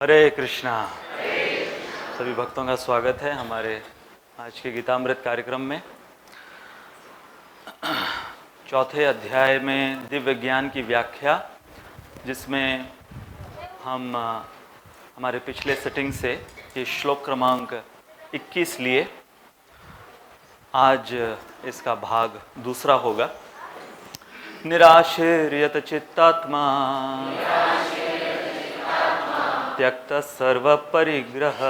हरे कृष्णा। सभी भक्तों का स्वागत है हमारे आज के गीतामृत कार्यक्रम में। चौथे अध्याय में दिव्य ज्ञान की व्याख्या, जिसमें हम हमारे पिछले सेटिंग से ये श्लोक क्रमांक 21 लिए। आज इसका भाग दूसरा होगा। निराशीर्यत चित्तात्मा त्यक्त सर्व परिग्रह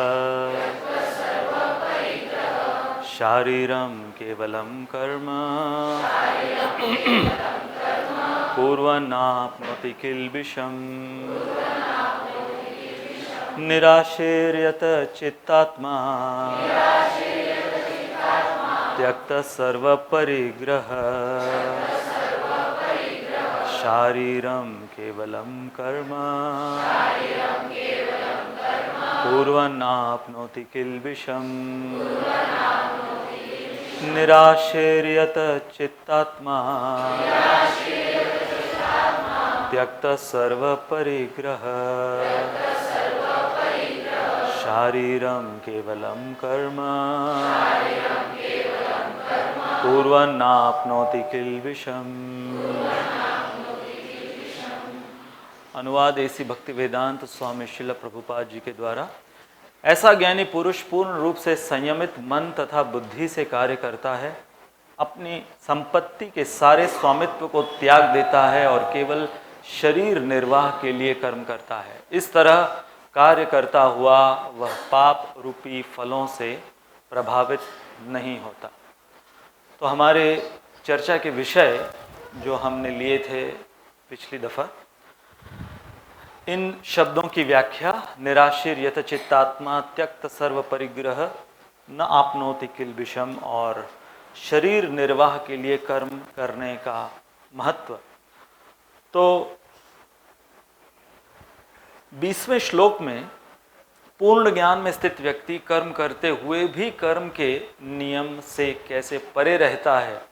शारीरम केवलम कर्म कुर्वन्नाप्नोति किल्बिषम्। निराशीर्यत चित्तात्मा त्यक्त सर्व परिग्रह शारीरम केवलम कर्म कुर्वन्नाप्नोति किल्बिषम्। निराशीर्यत चित्तात्मा त्यक्त सर्व परिग्रह शारीरम केवलम कर्म कुर्वन्नाप्नोति किल्बिषम्। अनुवाद ऐसी भक्ति वेदांत स्वामी श्रील प्रभुपाद जी के द्वारा। ऐसा ज्ञानी पुरुष पूर्ण रूप से संयमित मन तथा बुद्धि से कार्य करता है, अपनी संपत्ति के सारे स्वामित्व को त्याग देता है और केवल शरीर निर्वाह के लिए कर्म करता है। इस तरह कार्य करता हुआ वह पाप रूपी फलों से प्रभावित नहीं होता। तो हमारे चर्चा के विषय जो हमने लिए थे पिछली दफा, इन शब्दों की व्याख्या निराशीर्यत चित्तात्मा त्यक्त सर्व परिग्रह न आपनोति किल्बिषम् और शरीर निर्वाह के लिए कर्म करने का महत्व। तो 20वें श्लोक में पूर्ण ज्ञान में स्थित व्यक्ति कर्म करते हुए भी कर्म के नियम से कैसे परे रहता है।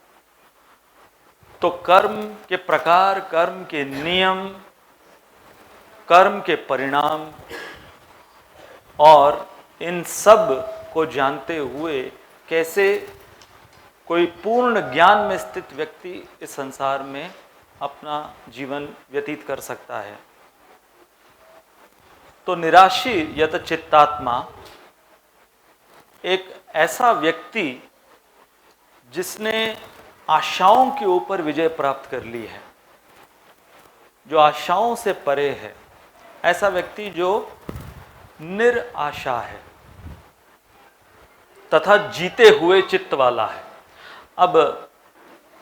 तो कर्म के प्रकार, कर्म के नियम, कर्म के परिणाम और इन सब को जानते हुए कैसे कोई पूर्ण ज्ञान में स्थित व्यक्ति इस संसार में अपना जीवन व्यतीत कर सकता है। तो निराशीर्यत चित्तात्मा एक ऐसा व्यक्ति जिसने आशाओं के ऊपर विजय प्राप्त कर ली है, जो आशाओं से परे है, ऐसा व्यक्ति जो निराशा है तथा जीते हुए चित्त वाला है। अब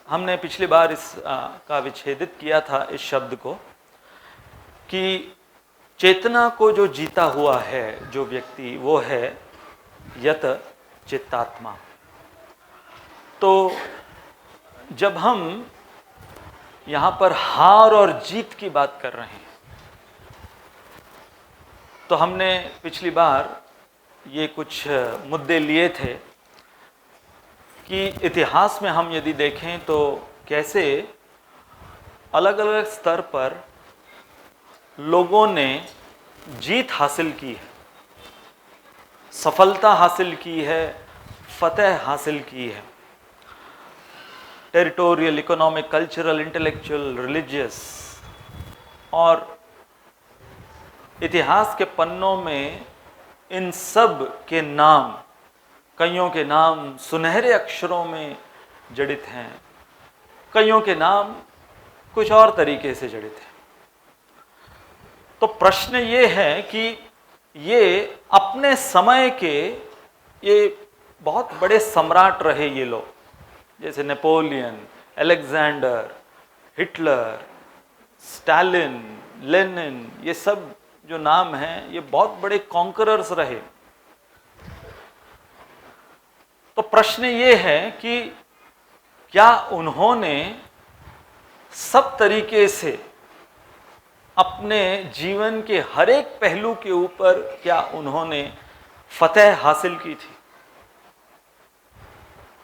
हमने पिछली बार इस का विच्छेदित किया था इस शब्द को कि चेतना को जो जीता हुआ है जो व्यक्ति, वो है यत चित्तात्मा। तो जब हम यहाँ पर हार और जीत की बात कर रहे हैं, तो हमने पिछली बार ये कुछ मुद्दे लिए थे कि इतिहास में हम यदि देखें तो कैसे अलग अलग स्तर पर लोगों ने जीत हासिल की है, सफलता हासिल की है, फतेह हासिल की है। Territorial, economic, cultural, intellectual, religious, और इतिहास के पन्नों में इन सब के नाम, कईयों के नाम सुनहरे अक्षरों में जड़ित हैं, कईयों के नाम कुछ और तरीके से जड़ित हैं। तो प्रश्न ये है कि ये अपने समय के ये बहुत बड़े सम्राट रहे ये लोग, जैसे Napoleon, Alexander, Hitler, Stalin, Lenin, ये सब जो नाम हैं ये बहुत बड़े कॉन्करर्स रहे। तो प्रश्न ये है कि क्या उन्होंने सब तरीके से अपने जीवन के हर एक पहलू के ऊपर क्या उन्होंने फतेह हासिल की थी?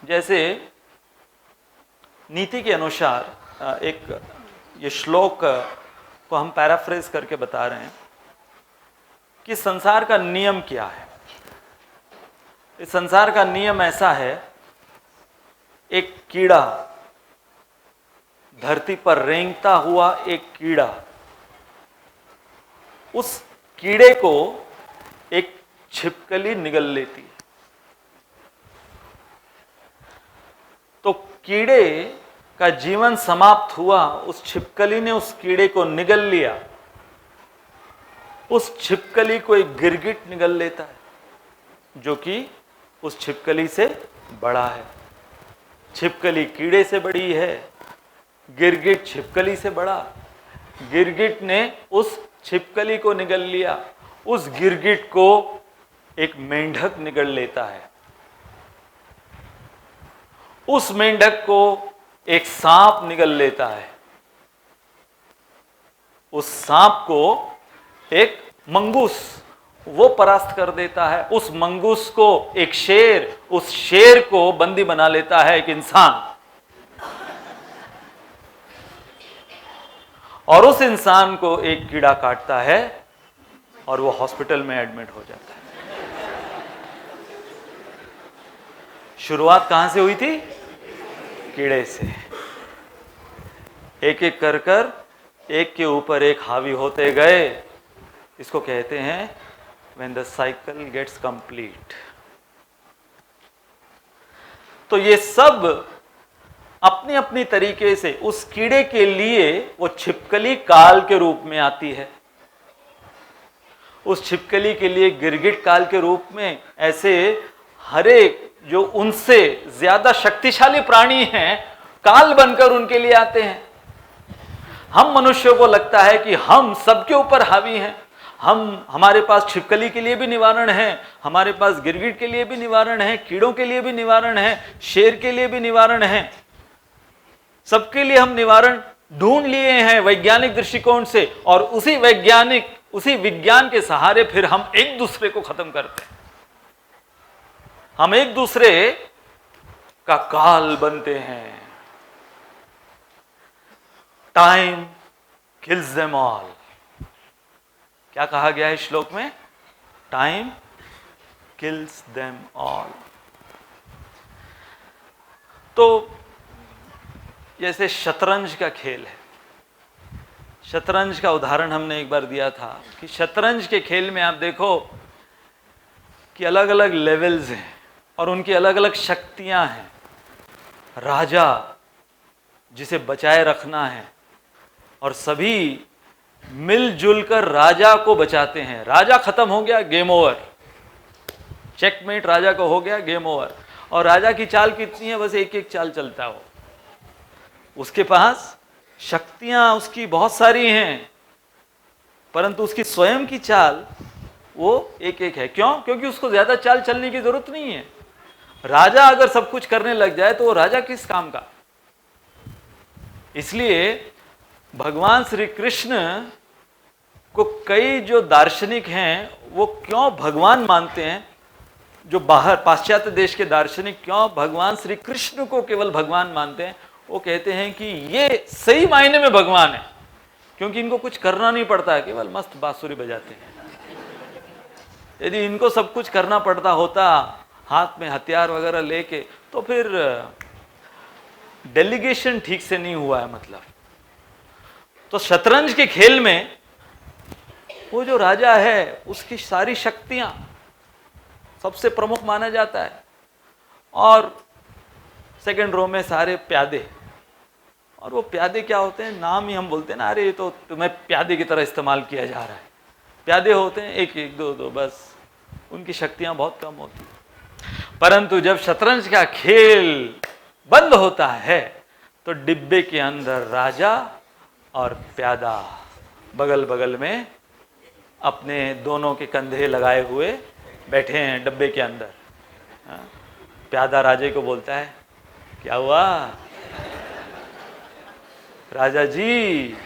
जैसे नीति के अनुसार एक ये श्लोक को हम पैराफ्रेज करके बता रहे हैं कि संसार का नियम क्या है। इस संसार का नियम ऐसा है, एक कीड़ा, धरती पर रेंगता हुआ एक कीड़ा, उस कीड़े को एक छिपकली निगल लेती है। तो कीड़े का जीवन समाप्त हुआ, उस छिपकली ने उस कीड़े को निगल लिया। उस छिपकली को एक गिरगिट निगल लेता है जो कि उस छिपकली से बड़ा है। छिपकली कीड़े से बड़ी है, गिरगिट छिपकली से बड़ा। गिरगिट ने उस छिपकली को निगल लिया, उस गिरगिट को एक मेंढक निगल लेता है, उस मेंढक को एक सांप निगल लेता है, उस सांप को एक मंगूस वो परास्त कर देता है, उस मंगूस को एक शेर, उस शेर को बंदी बना लेता है एक इंसान, और उस इंसान को एक कीड़ा काटता है और वो हॉस्पिटल में एडमिट हो जाता है। शुरुआत कहां से हुई थी? कीड़े से। एक एक कर कर एक के ऊपर एक हावी होते गए। इसको कहते हैं when the cycle gets complete। तो ये सब अपनी अपनी तरीके से उस कीड़े के लिए वो छिपकली काल के रूप में आती है, उस छिपकली के लिए गिरगिट काल के रूप में। ऐसे हर एक जो उनसे ज्यादा शक्तिशाली प्राणी हैं काल बनकर उनके लिए आते हैं। हम मनुष्यों को लगता है कि हम सबके ऊपर हावी हैं, हमारे पास छिपकली के लिए भी निवारण है, हमारे पास गिरगिट के लिए भी निवारण है, कीड़ों के लिए भी निवारण है, शेर के लिए भी निवारण है। सबके लिए हम निवारण ढूंढ लिए हैं वैज्ञानिक दृष्टिकोण से, और उसी विज्ञान के सहारे फिर हम एक दूसरे को खत्म करते हैं। हम एक दूसरे का काल बनते हैं। Time kills them all. क्या कहा गया है श्लोक में? Time kills them all. तो जैसे शतरंज का खेल है, शतरंज का उदाहरण हमने एक बार दिया था कि शतरंज के खेल में आप देखो कि अलग अलग लेवल्स हैं और उनकी अलग अलग शक्तियां हैं। राजा जिसे बचाए रखना है और सभी मिलजुल कर राजा को बचाते हैं। राजा खत्म हो गया, गेम ओवर, चेकमेट, राजा को हो गया, गेम ओवर। और राजा की चाल कितनी है? बस एक एक चाल चलता हो। उसके पास शक्तियां उसकी बहुत सारी हैं, परंतु उसकी स्वयं की चाल वो एक एक है। क्यों? क्योंकि उसको ज्यादा चाल चलने की जरूरत नहीं है। राजा अगर सब कुछ करने लग जाए तो वो राजा किस काम का? इसलिए भगवान श्री कृष्ण को कई जो दार्शनिक हैं वो क्यों भगवान मानते हैं, जो बाहर पाश्चात्य देश के दार्शनिक क्यों भगवान श्री कृष्ण को केवल भगवान मानते हैं? वो कहते हैं कि ये सही मायने में भगवान है, क्योंकि इनको कुछ करना नहीं पड़ता है, केवल मस्त बांसुरी बजाते हैं। यदि इनको सब कुछ करना पड़ता होता हाथ में हथियार वगैरह लेके, तो फिर डेलीगेशन ठीक से नहीं हुआ है मतलब। तो शतरंज के खेल में वो जो राजा है उसकी सारी शक्तियां सबसे प्रमुख माना जाता है, और सेकंड रो में सारे प्यादे। और वो प्यादे क्या होते हैं? नाम ही हम बोलते हैं ना, अरे ये तो तुम्हें प्यादे की तरह इस्तेमाल किया जा रहा है। प्यादे होते हैं एक एक दो दो, बस उनकी शक्तियां बहुत कम होती हैं। परंतु जब शतरंज का खेल बंद होता है तो डिब्बे के अंदर राजा और प्यादा बगल बगल में अपने दोनों के कंधे लगाए हुए बैठे हैं डब्बे के अंदर। प्यादा राजे को बोलता है, क्या हुआ राजा जी?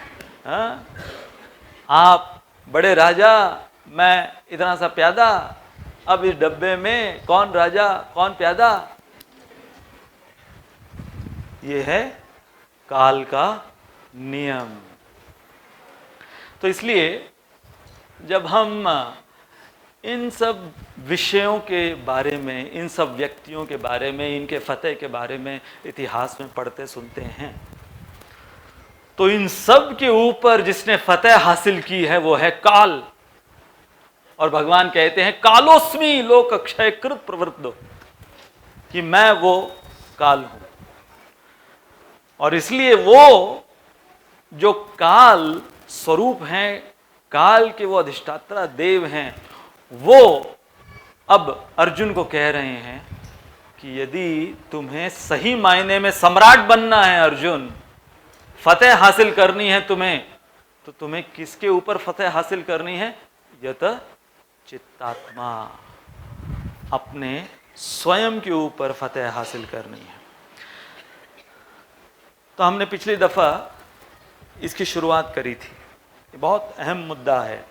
आप बड़े राजा, मैं इतना सा प्यादा, अब इस डब्बे में कौन राजा कौन प्यादा? ये है काल का नियम। तो इसलिए जब हम इन सब विषयों के बारे में, इन सब व्यक्तियों के बारे में, इनके फतेह के बारे में इतिहास में पढ़ते सुनते हैं, तो इन सब के ऊपर जिसने फतेह हासिल की है वो है काल। और भगवान कहते हैं कालोस्मि लोक अक्षय कृत प्रवृत्तो, कि मैं वो काल हूं। और इसलिए वो जो काल स्वरूप हैं, काल के वो अधिष्ठाता देव हैं, वो अब अर्जुन को कह रहे हैं कि यदि तुम्हें सही मायने में सम्राट बनना है अर्जुन, फतेह हासिल करनी है तुम्हें, तो तुम्हें किसके ऊपर फतेह हासिल करनी है? यत चित्तात्मा, अपने स्वयं के ऊपर फतेह हासिल करनी है। तो हमने पिछली दफा इसकी शुरुआत करी थी। ये बहुत अहम मुद्दा है।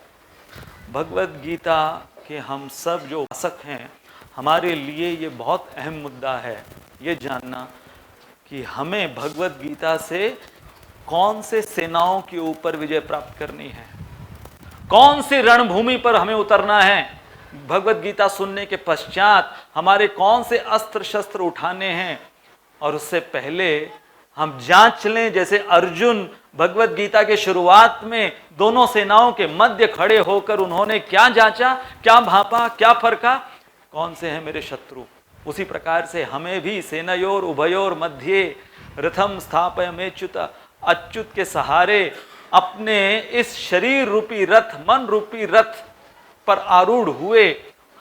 भगवत गीता के हम सब जो उपासक हैं, हमारे लिए ये बहुत अहम मुद्दा है, ये जानना कि हमें भगवत गीता से कौन से सेनाओं के ऊपर विजय प्राप्त करनी है, कौन सी रणभूमि पर हमें उतरना है। भगवत गीता सुनने के पश्चात हमारे कौन से अस्त्र शस्त्र उठाने हैं, और उससे पहले हम जांच लें, जैसे अर्जुन भगवत गीता के शुरुआत में दोनों सेनाओं के मध्य खड़े होकर उन्होंने क्या जांचा, क्या भापा, क्या फरका, कौन से हैं मेरे शत्रु। उसी प्रकार से हमें भी सेनयोर उभयोर मध्य रथम स्थापयमेच्युत, अच्युत के सहारे अपने इस शरीर रूपी रथ, मन रूपी रथ पर आरूढ़ हुए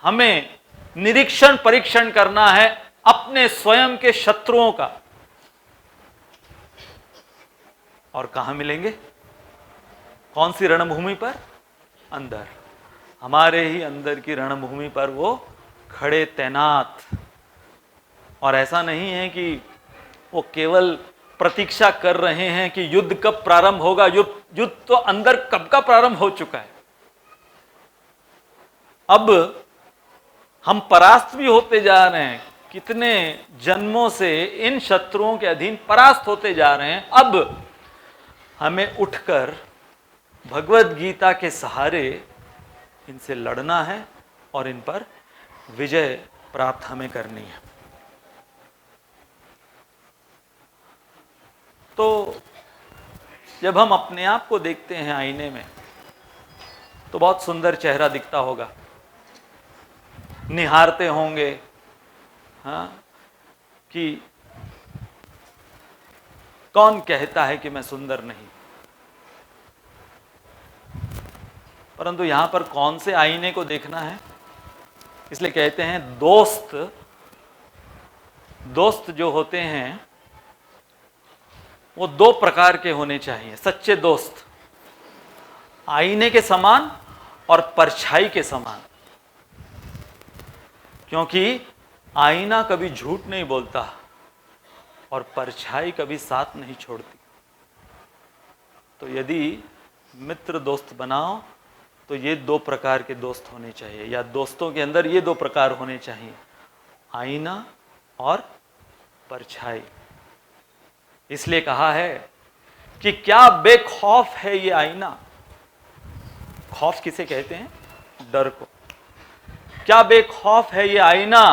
हमें निरीक्षण परीक्षण करना है अपने स्वयं के शत्रुओं का। और कहां मिलेंगे? कौन सी रणभूमि पर? अंदर, हमारे ही अंदर की रणभूमि पर वो खड़े तैनात। और ऐसा नहीं है कि वो केवल प्रतीक्षा कर रहे हैं कि युद्ध कब प्रारंभ होगा। युद्ध तो अंदर कब का प्रारंभ हो चुका है। अब हम परास्त भी होते जा रहे हैं, कितने जन्मों से इन शत्रुओं के अधीन परास्त होते जा रहे हैं। अब हमें उठकर भगवत गीता के सहारे इनसे लड़ना है और इन पर विजय प्राप्त हमें करनी है। तो जब हम अपने आप को देखते हैं आईने में, तो बहुत सुंदर चेहरा दिखता होगा, निहारते होंगे, हाँ, कि कौन कहता है कि मैं सुंदर नहीं। परंतु यहां पर कौन से आईने को देखना है? इसलिए कहते हैं दोस्त जो होते हैं वो दो प्रकार के होने चाहिए। सच्चे दोस्त आईने के समान और परछाई के समान, क्योंकि आईना कभी झूठ नहीं बोलता और परछाई कभी साथ नहीं छोड़ती। तो यदि मित्र दोस्त बनाओ तो ये दो प्रकार के दोस्त होने चाहिए, या दोस्तों के अंदर ये दो प्रकार होने चाहिए, आईना और परछाई। इसलिए कहा है कि क्या बेखौफ है ये आईना। खौफ किसे कहते हैं? डर को। क्या बेखौफ है ये आईना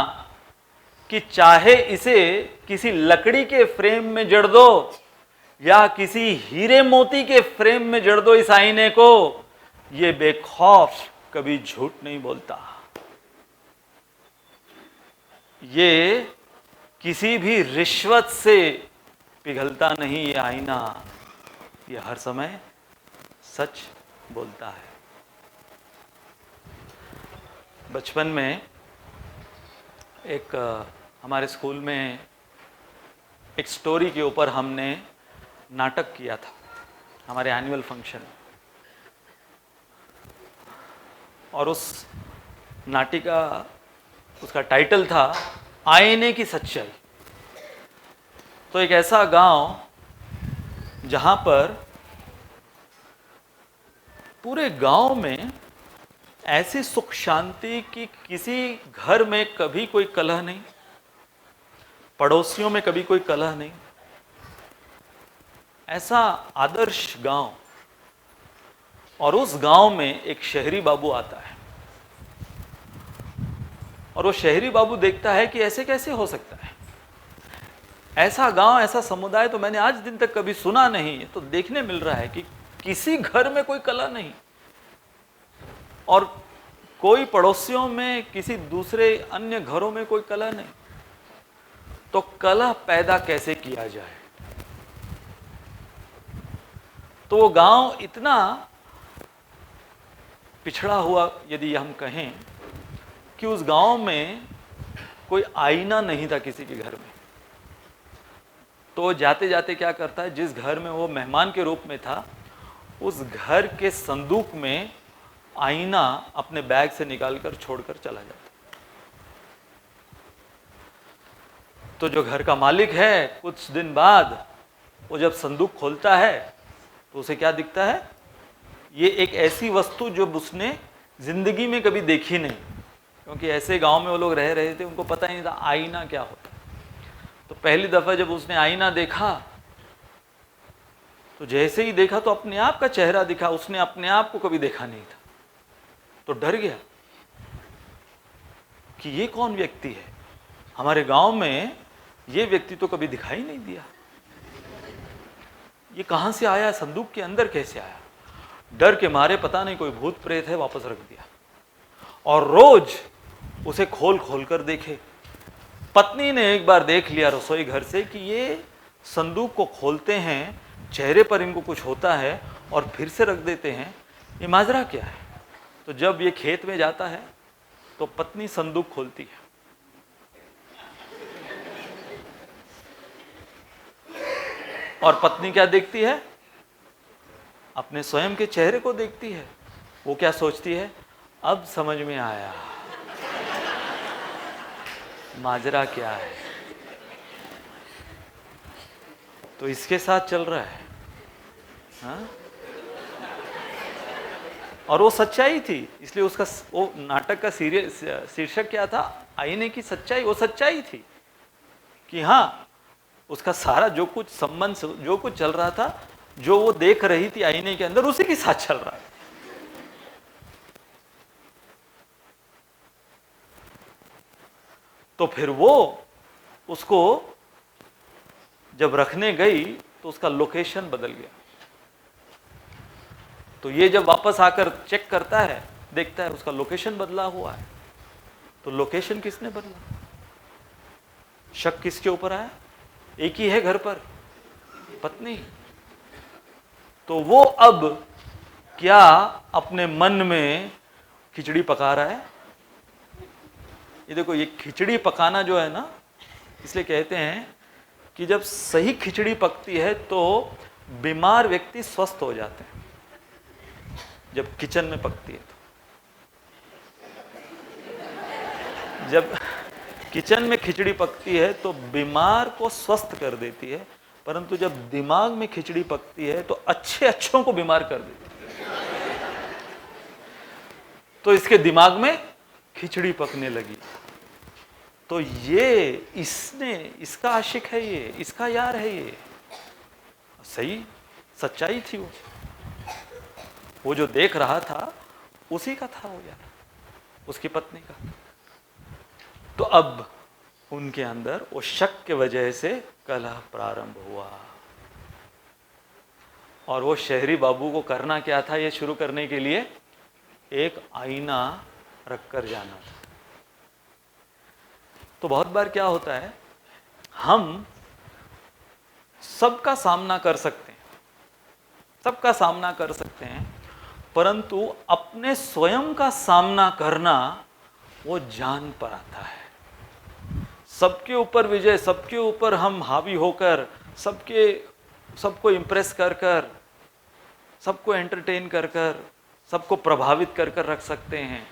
कि चाहे इसे किसी लकड़ी के फ्रेम में जड़ दो या किसी हीरे मोती के फ्रेम में जड़ दो इस आईने को, ये बेखौफ कभी झूठ नहीं बोलता। ये किसी भी रिश्वत से पिघलता नहीं ये आईना, ये हर समय सच बोलता है। बचपन में एक हमारे स्कूल में एक स्टोरी के ऊपर हमने नाटक किया था, हमारे एनुअल फंक्शन। और उस नाटिका, उसका टाइटल था आईने की सच्चाई। तो एक ऐसा गांव जहां पर पूरे गांव में ऐसी सुख शांति की किसी घर में कभी कोई कलह नहीं, पड़ोसियों में कभी कोई कलह नहीं, ऐसा आदर्श गांव। और उस गांव में एक शहरी बाबू आता है और वो शहरी बाबू देखता है कि ऐसे कैसे हो सकता है, ऐसा गांव, ऐसा समुदाय तो मैंने आज दिन तक कभी सुना नहीं। तो देखने मिल रहा है कि किसी घर में कोई कला नहीं, और कोई पड़ोसियों में, किसी दूसरे अन्य घरों में कोई कला नहीं। तो कला पैदा कैसे किया जाए? तो वो गांव इतना पिछड़ा हुआ, यदि हम कहें, कि उस गांव में कोई आईना नहीं था किसी के घर में। तो जाते जाते क्या करता है, जिस घर में वो मेहमान के रूप में था, उस घर के संदूक में आईना अपने बैग से निकालकर छोड़कर चला जाता। तो जो घर का मालिक है, कुछ दिन बाद वो जब संदूक खोलता है तो उसे क्या दिखता है? ये एक ऐसी वस्तु जो उसने जिंदगी में कभी देखी नहीं, क्योंकि ऐसे गांव में वो लोग रह रहे थे, उनको पता ही नहीं था आईना क्या होता। तो पहली दफा जब उसने आईना देखा, तो जैसे ही देखा तो अपने आप का चेहरा दिखा। उसने अपने आप को कभी देखा नहीं था, तो डर गया कि ये कौन व्यक्ति है, हमारे गांव में ये व्यक्ति तो कभी दिखाई नहीं दिया, ये कहां से आया, संदूक के अंदर कैसे आया। डर के मारे पता नहीं कोई भूत प्रेत है, वापस रख दिया। और रोज उसे खोल खोल कर देखे। पत्नी ने एक बार देख लिया रसोई घर से कि ये संदूक को खोलते हैं, चेहरे पर इनको कुछ होता है और फिर से रख देते हैं, ये माजरा क्या है। तो जब ये खेत में जाता है तो पत्नी संदूक खोलती है, और पत्नी क्या देखती है? अपने स्वयं के चेहरे को देखती है। वो क्या सोचती है? अब समझ में आया माजरा क्या है। तो इसके साथ चल रहा है, हाँ? और वो सच्चाई थी, इसलिए उसका वो नाटक का शीर्षक क्या था? आईने की सच्चाई। वो सच्चाई थी कि हाँ, उसका सारा जो कुछ संबंध, जो कुछ चल रहा था, जो वो देख रही थी आईने के अंदर, उसी के साथ चल रहा है। तो फिर वो उसको जब रखने गई तो उसका लोकेशन बदल गया। तो ये जब वापस आकर चेक करता है, देखता है उसका लोकेशन बदला हुआ है। तो लोकेशन किसने बदला? शक किसके ऊपर आया? एक ही है घर पर, पत्नी। तो वो अब क्या अपने मन में खिचड़ी पका रहा है? ये देखो, ये खिचड़ी पकाना जो है ना, इसलिए कहते हैं कि जब सही खिचड़ी पकती है तो बीमार व्यक्ति स्वस्थ हो जाते हैं, जब किचन में पकती है तो। जब किचन में खिचड़ी पकती है तो बीमार को स्वस्थ कर देती है, परंतु जब दिमाग में खिचड़ी पकती है तो अच्छों को बीमार कर देती है। तो इसके दिमाग में खिचड़ी पकने लगी। तो ये इसका आशिक है, ये इसका यार है, ये सही सच्चाई थी। वो जो देख रहा था उसी का था वो यार, उसकी पत्नी का। तो अब उनके अंदर वो शक के वजह से कलह प्रारंभ हुआ। और वो शहरी बाबू को करना क्या था? ये शुरू करने के लिए एक आईना रखकर जाना था। तो बहुत बार क्या होता है, हम सबका सामना कर सकते हैं, सबका सामना कर सकते हैं, परंतु अपने स्वयं का सामना करना वो जान पर आता है। सबके ऊपर विजय, सबके ऊपर हम हावी होकर, सबको इम्प्रेस कर कर, सबको एंटरटेन कर कर, सबको प्रभावित कर कर रख सकते हैं,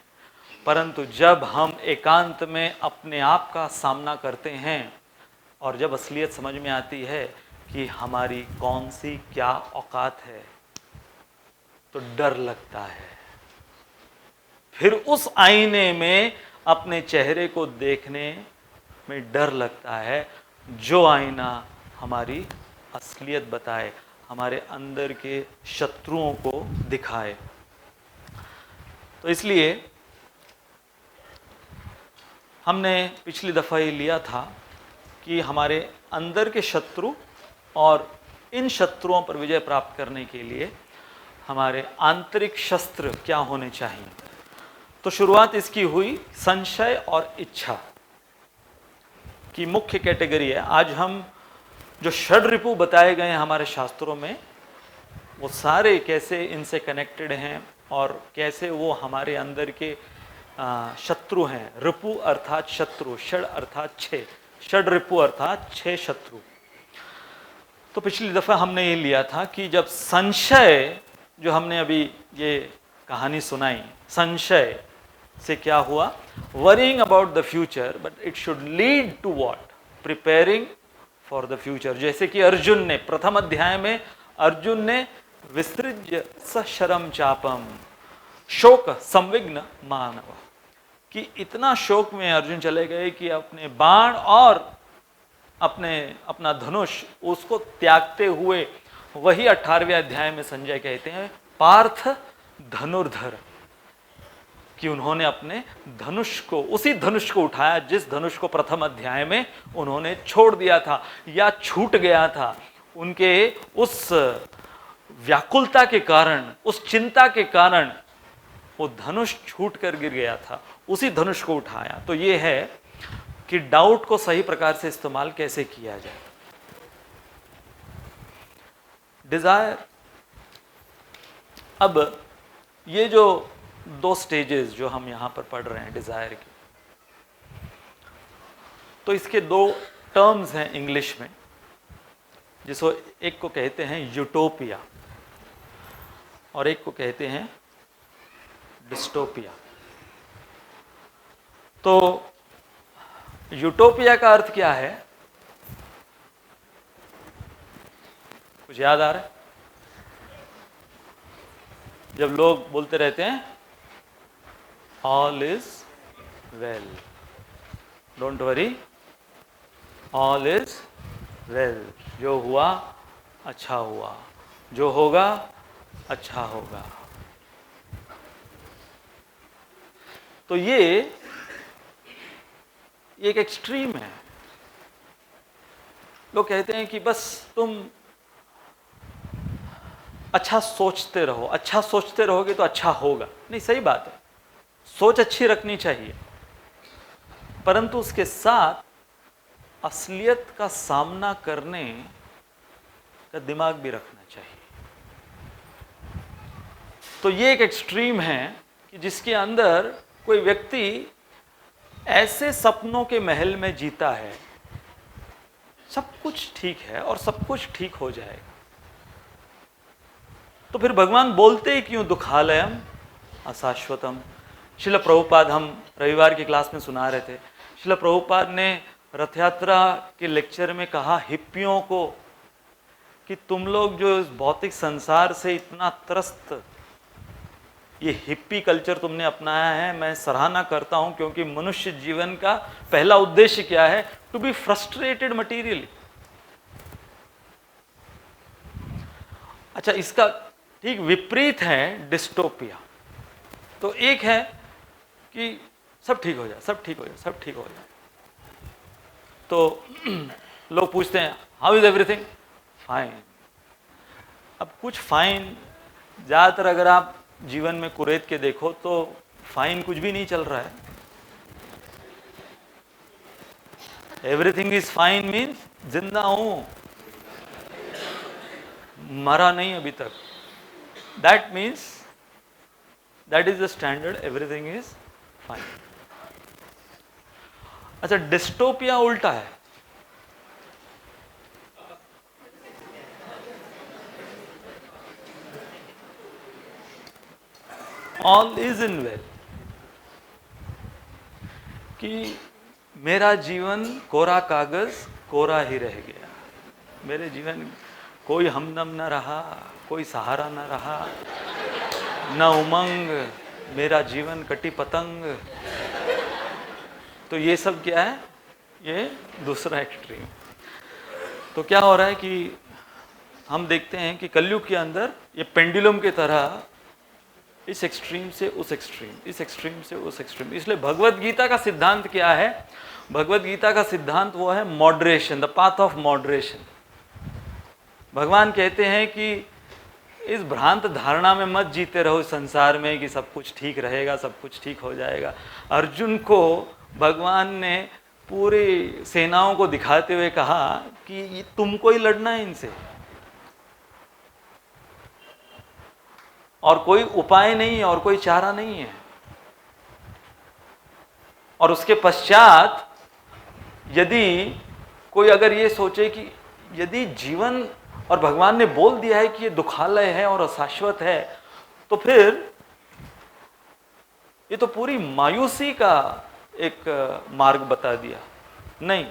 परंतु जब हम एकांत में अपने आप का सामना करते हैं और जब असलियत समझ में आती है कि हमारी कौन सी क्या औकात है, तो डर लगता है। फिर उस आईने में अपने चेहरे को देखने में डर लगता है, जो आईना हमारी असलियत बताए, हमारे अंदर के शत्रुओं को दिखाए। तो इसलिए हमने पिछली दफ़ा ये लिया था कि हमारे अंदर के शत्रु और इन शत्रुओं पर विजय प्राप्त करने के लिए हमारे आंतरिक शस्त्र क्या होने चाहिए। तो शुरुआत इसकी हुई संशय और इच्छा की मुख्य कैटेगरी है। आज हम जो षड रिपु बताए गए हैं हमारे शास्त्रों में, वो सारे कैसे इनसे कनेक्टेड हैं और कैसे वो हमारे अंदर के शत्रु हैं। रिपु अर्थात शत्रु, षड अर्थात छः, षड रिपु अर्थात छः शत्रु। तो पिछली दफ़ा हमने ये लिया था कि जब संशय, जो हमने अभी ये कहानी सुनाई, संशय से क्या हुआ, worrying about the future but it should lead to what, preparing for the future. जैसे कि अर्जुन ने प्रथम अध्याय में अर्जुन ने विसृज्य सशरम चापम शोक संविघ्न मानव, कि इतना शोक में अर्जुन चले गए कि अपने बाण और अपना धनुष उसको त्यागते हुए, वही 18वें अध्याय में संजय कहते हैं पार्थ धनुर्धर, कि उन्होंने अपने धनुष को, उसी धनुष को उठाया जिस धनुष को प्रथम अध्याय में उन्होंने छोड़ दिया था या छूट गया था। उनके उस व्याकुलता के कारण, उस चिंता के कारण वो धनुष छूट कर गिर गया था, उसी धनुष को उठाया। तो ये है कि डाउट को सही प्रकार से इस्तेमाल कैसे किया जाए। डिजायर, अब ये जो दो स्टेजेस जो हम यहां पर पढ़ रहे हैं डिजायर की, तो इसके दो टर्म्स हैं इंग्लिश में, जिसको एक को कहते हैं यूटोपिया और एक को कहते हैं डिस्टोपिया। तो यूटोपिया का अर्थ क्या है, कुछ याद आ रहा है? जब लोग बोलते रहते हैं all is well, don't worry, all is well, जो हुआ अच्छा हुआ, जो होगा अच्छा होगा। तो ये एक एक्सट्रीम है। लोग कहते हैं कि बस तुम अच्छा सोचते रहो, अच्छा सोचते रहोगे तो अच्छा होगा। नहीं, सही बात है, सोच अच्छी रखनी चाहिए, परंतु उसके साथ असलियत का सामना करने का दिमाग भी रखना चाहिए। तो ये एक एक्सट्रीम है कि जिसके अंदर कोई व्यक्ति ऐसे सपनों के महल में जीता है, सब कुछ ठीक है और सब कुछ ठीक हो जाएगा, तो फिर भगवान बोलते ही क्यों दुखालयम अशाश्वतम। श्रील प्रभुपाद, हम रविवार की क्लास में सुना रहे थे, श्रील प्रभुपाद ने रथ यात्रा के लेक्चर में कहा हिप्पियों को कि तुम लोग जो इस भौतिक संसार से इतना त्रस्त, ये हिप्पी कल्चर तुमने अपनाया है, मैं सराहना करता हूं, क्योंकि मनुष्य जीवन का पहला उद्देश्य क्या है, टू बी फ्रस्ट्रेटेड मटीरियली। अच्छा, इसका ठीक विपरीत है डिस्टोपिया। तो एक है कि सब ठीक हो जाए, सब ठीक हो जाए, सब ठीक हो जाए। तो लोग पूछते हैं हाउ इज एवरीथिंग, फाइन। अब कुछ फाइन, ज़्यादातर अगर आप जीवन में कुरेद के देखो तो फाइन कुछ भी नहीं चल रहा है। एवरीथिंग इज फाइन मीन्स जिंदा हूं, मरा नहीं अभी तक। That means that is the standard, everything is fine. अच्छा, डिस्टोपिया उल्टा है। ऑल इज इन वेल, कि मेरा जीवन कोरा कागज कोरा ही रह गया, मेरे जीवन कोई हमदम न रहा, कोई सहारा न रहा, न उमंग, मेरा जीवन कटी पतंग। तो ये सब क्या है, ये दूसरा एक्सट्रीम। तो क्या हो रहा है कि हम देखते हैं कि कलयुग के अंदर ये पेंडुलम की तरह इस एक्सट्रीम से उस एक्सट्रीम, इस एक्सट्रीम से उस एक्सट्रीम। इसलिए भगवत गीता का सिद्धांत क्या है? भगवत गीता का सिद्धांत वो है moderation, the path of moderation. भगवान कहते हैं कि इस भ्रांत धारणा में मत जीते रहो इस संसार में कि सब कुछ ठीक रहेगा, सब कुछ ठीक हो जाएगा। अर्जुन को भगवान ने पूरी सेनाओं को दिखाते हुए कहा कि तुमको ही लड़ना है इनसे, और कोई उपाय नहीं है और कोई चारा नहीं है। और उसके पश्चात यदि कोई अगर ये सोचे कि यदि जीवन, और भगवान ने बोल दिया है कि ये दुखालय है और अशाश्वत है, तो फिर ये तो पूरी मायूसी का एक मार्ग बता दिया। नहीं,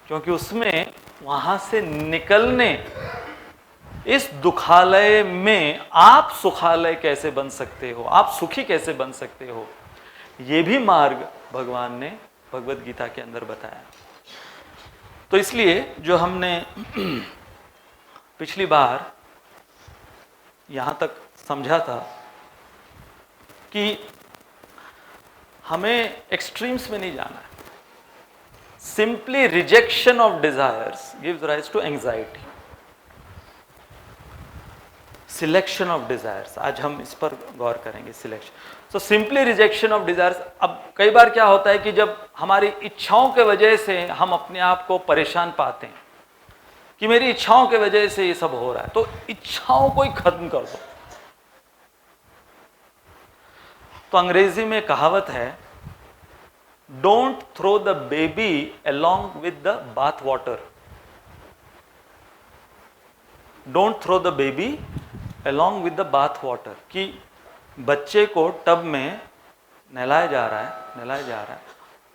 क्योंकि उसमें वहां से निकलने, इस दुखालय में आप सुखालय कैसे बन सकते हो, आप सुखी कैसे बन सकते हो, ये भी मार्ग भगवान ने भगवत गीता के अंदर बताया। तो इसलिए जो हमने पिछली बार यहां तक समझा था कि हमें एक्सट्रीम्स में नहीं जाना है। Simply rejection of desires gives rise to anxiety. Selection of desires, आज हम इस पर गौर करेंगे, selection. So simply rejection of desires. अब कई बार क्या होता है कि जब हमारी इच्छाओं के वजह से हम अपने आप को परेशान पाते हैं कि मेरी इच्छाओं के वजह से ये सब हो रहा है, तो इच्छाओं को ही खत्म कर दो। तो अंग्रेजी में कहावत है, don't throw the baby along with the bath water. Don't throw the baby along with the bath water, कि बच्चे को टब में नहलाया जा रहा है,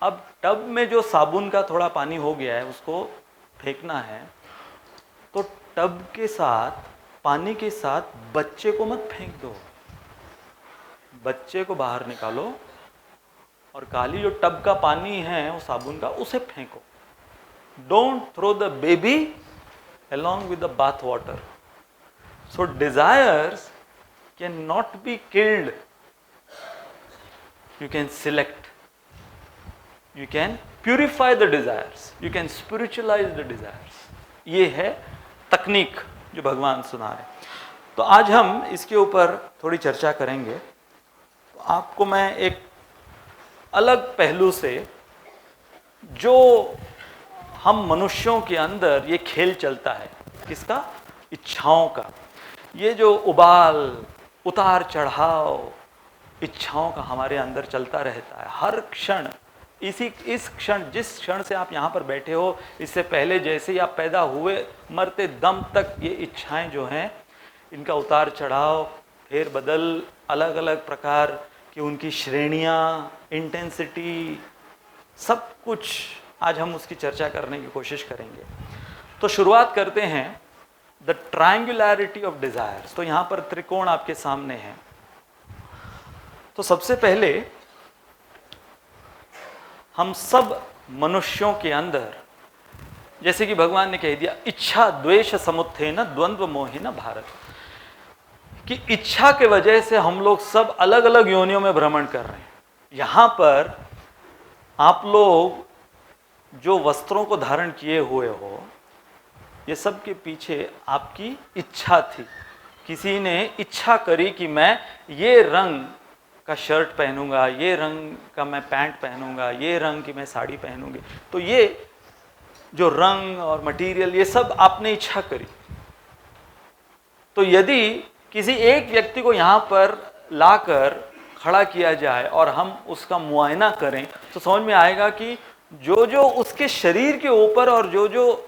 अब टब में जो साबुन का थोड़ा पानी हो गया है उसको फेंकना है, तो टब के साथ, पानी के साथ बच्चे को मत फेंक दो, बच्चे को बाहर निकालो और काली जो टब का पानी है वो साबुन का, उसे फेंको। Don't throw the baby along with the bath water. So desires can not be killed, you can select, you can purify the desires, you can spiritualize the desires। ये है तकनीक जो भगवान सुना रहे। तो आज हम इसके ऊपर थोड़ी चर्चा करेंगे। तो आपको मैं एक अलग पहलू से, जो हम मनुष्यों के अंदर ये खेल चलता है, किसका? इच्छाओं का। ये जो उतार चढ़ाव इच्छाओं का हमारे अंदर चलता रहता है हर क्षण। इस क्षण, जिस क्षण से आप यहाँ पर बैठे हो, इससे पहले जैसे ही आप पैदा हुए, मरते दम तक ये इच्छाएं जो हैं, इनका उतार चढ़ाव, फेर बदल, अलग अलग प्रकार की उनकी श्रेणियाँ, इंटेंसिटी, सब कुछ आज हम उसकी चर्चा करने की कोशिश करेंगे। तो शुरुआत करते हैं द ट्रायंगुलैरिटी ऑफ डिजायर्स। तो यहाँ पर त्रिकोण आपके सामने है। तो सबसे पहले हम सब मनुष्यों के अंदर, जैसे कि भगवान ने कह दिया, इच्छा द्वेष समुत्थेन द्वंद्व मोहिन भारत, कि इच्छा के वजह से हम लोग सब अलग अलग योनियों में भ्रमण कर रहे हैं। यहां पर आप लोग जो वस्त्रों को धारण किए हुए हो, ये सब के पीछे आपकी इच्छा थी। किसी ने इच्छा करी कि मैं ये रंग का शर्ट पहनूंगा, ये रंग का मैं पैंट पहनूंगा, ये रंग की मैं साड़ी पहनूंगी। तो ये जो रंग और मटेरियल, ये सब आपने इच्छा करी। तो यदि किसी एक व्यक्ति को यहाँ पर लाकर खड़ा किया जाए और हम उसका मुआयना करें, तो समझ में आएगा कि जो जो उसके शरीर के ऊपर और जो जो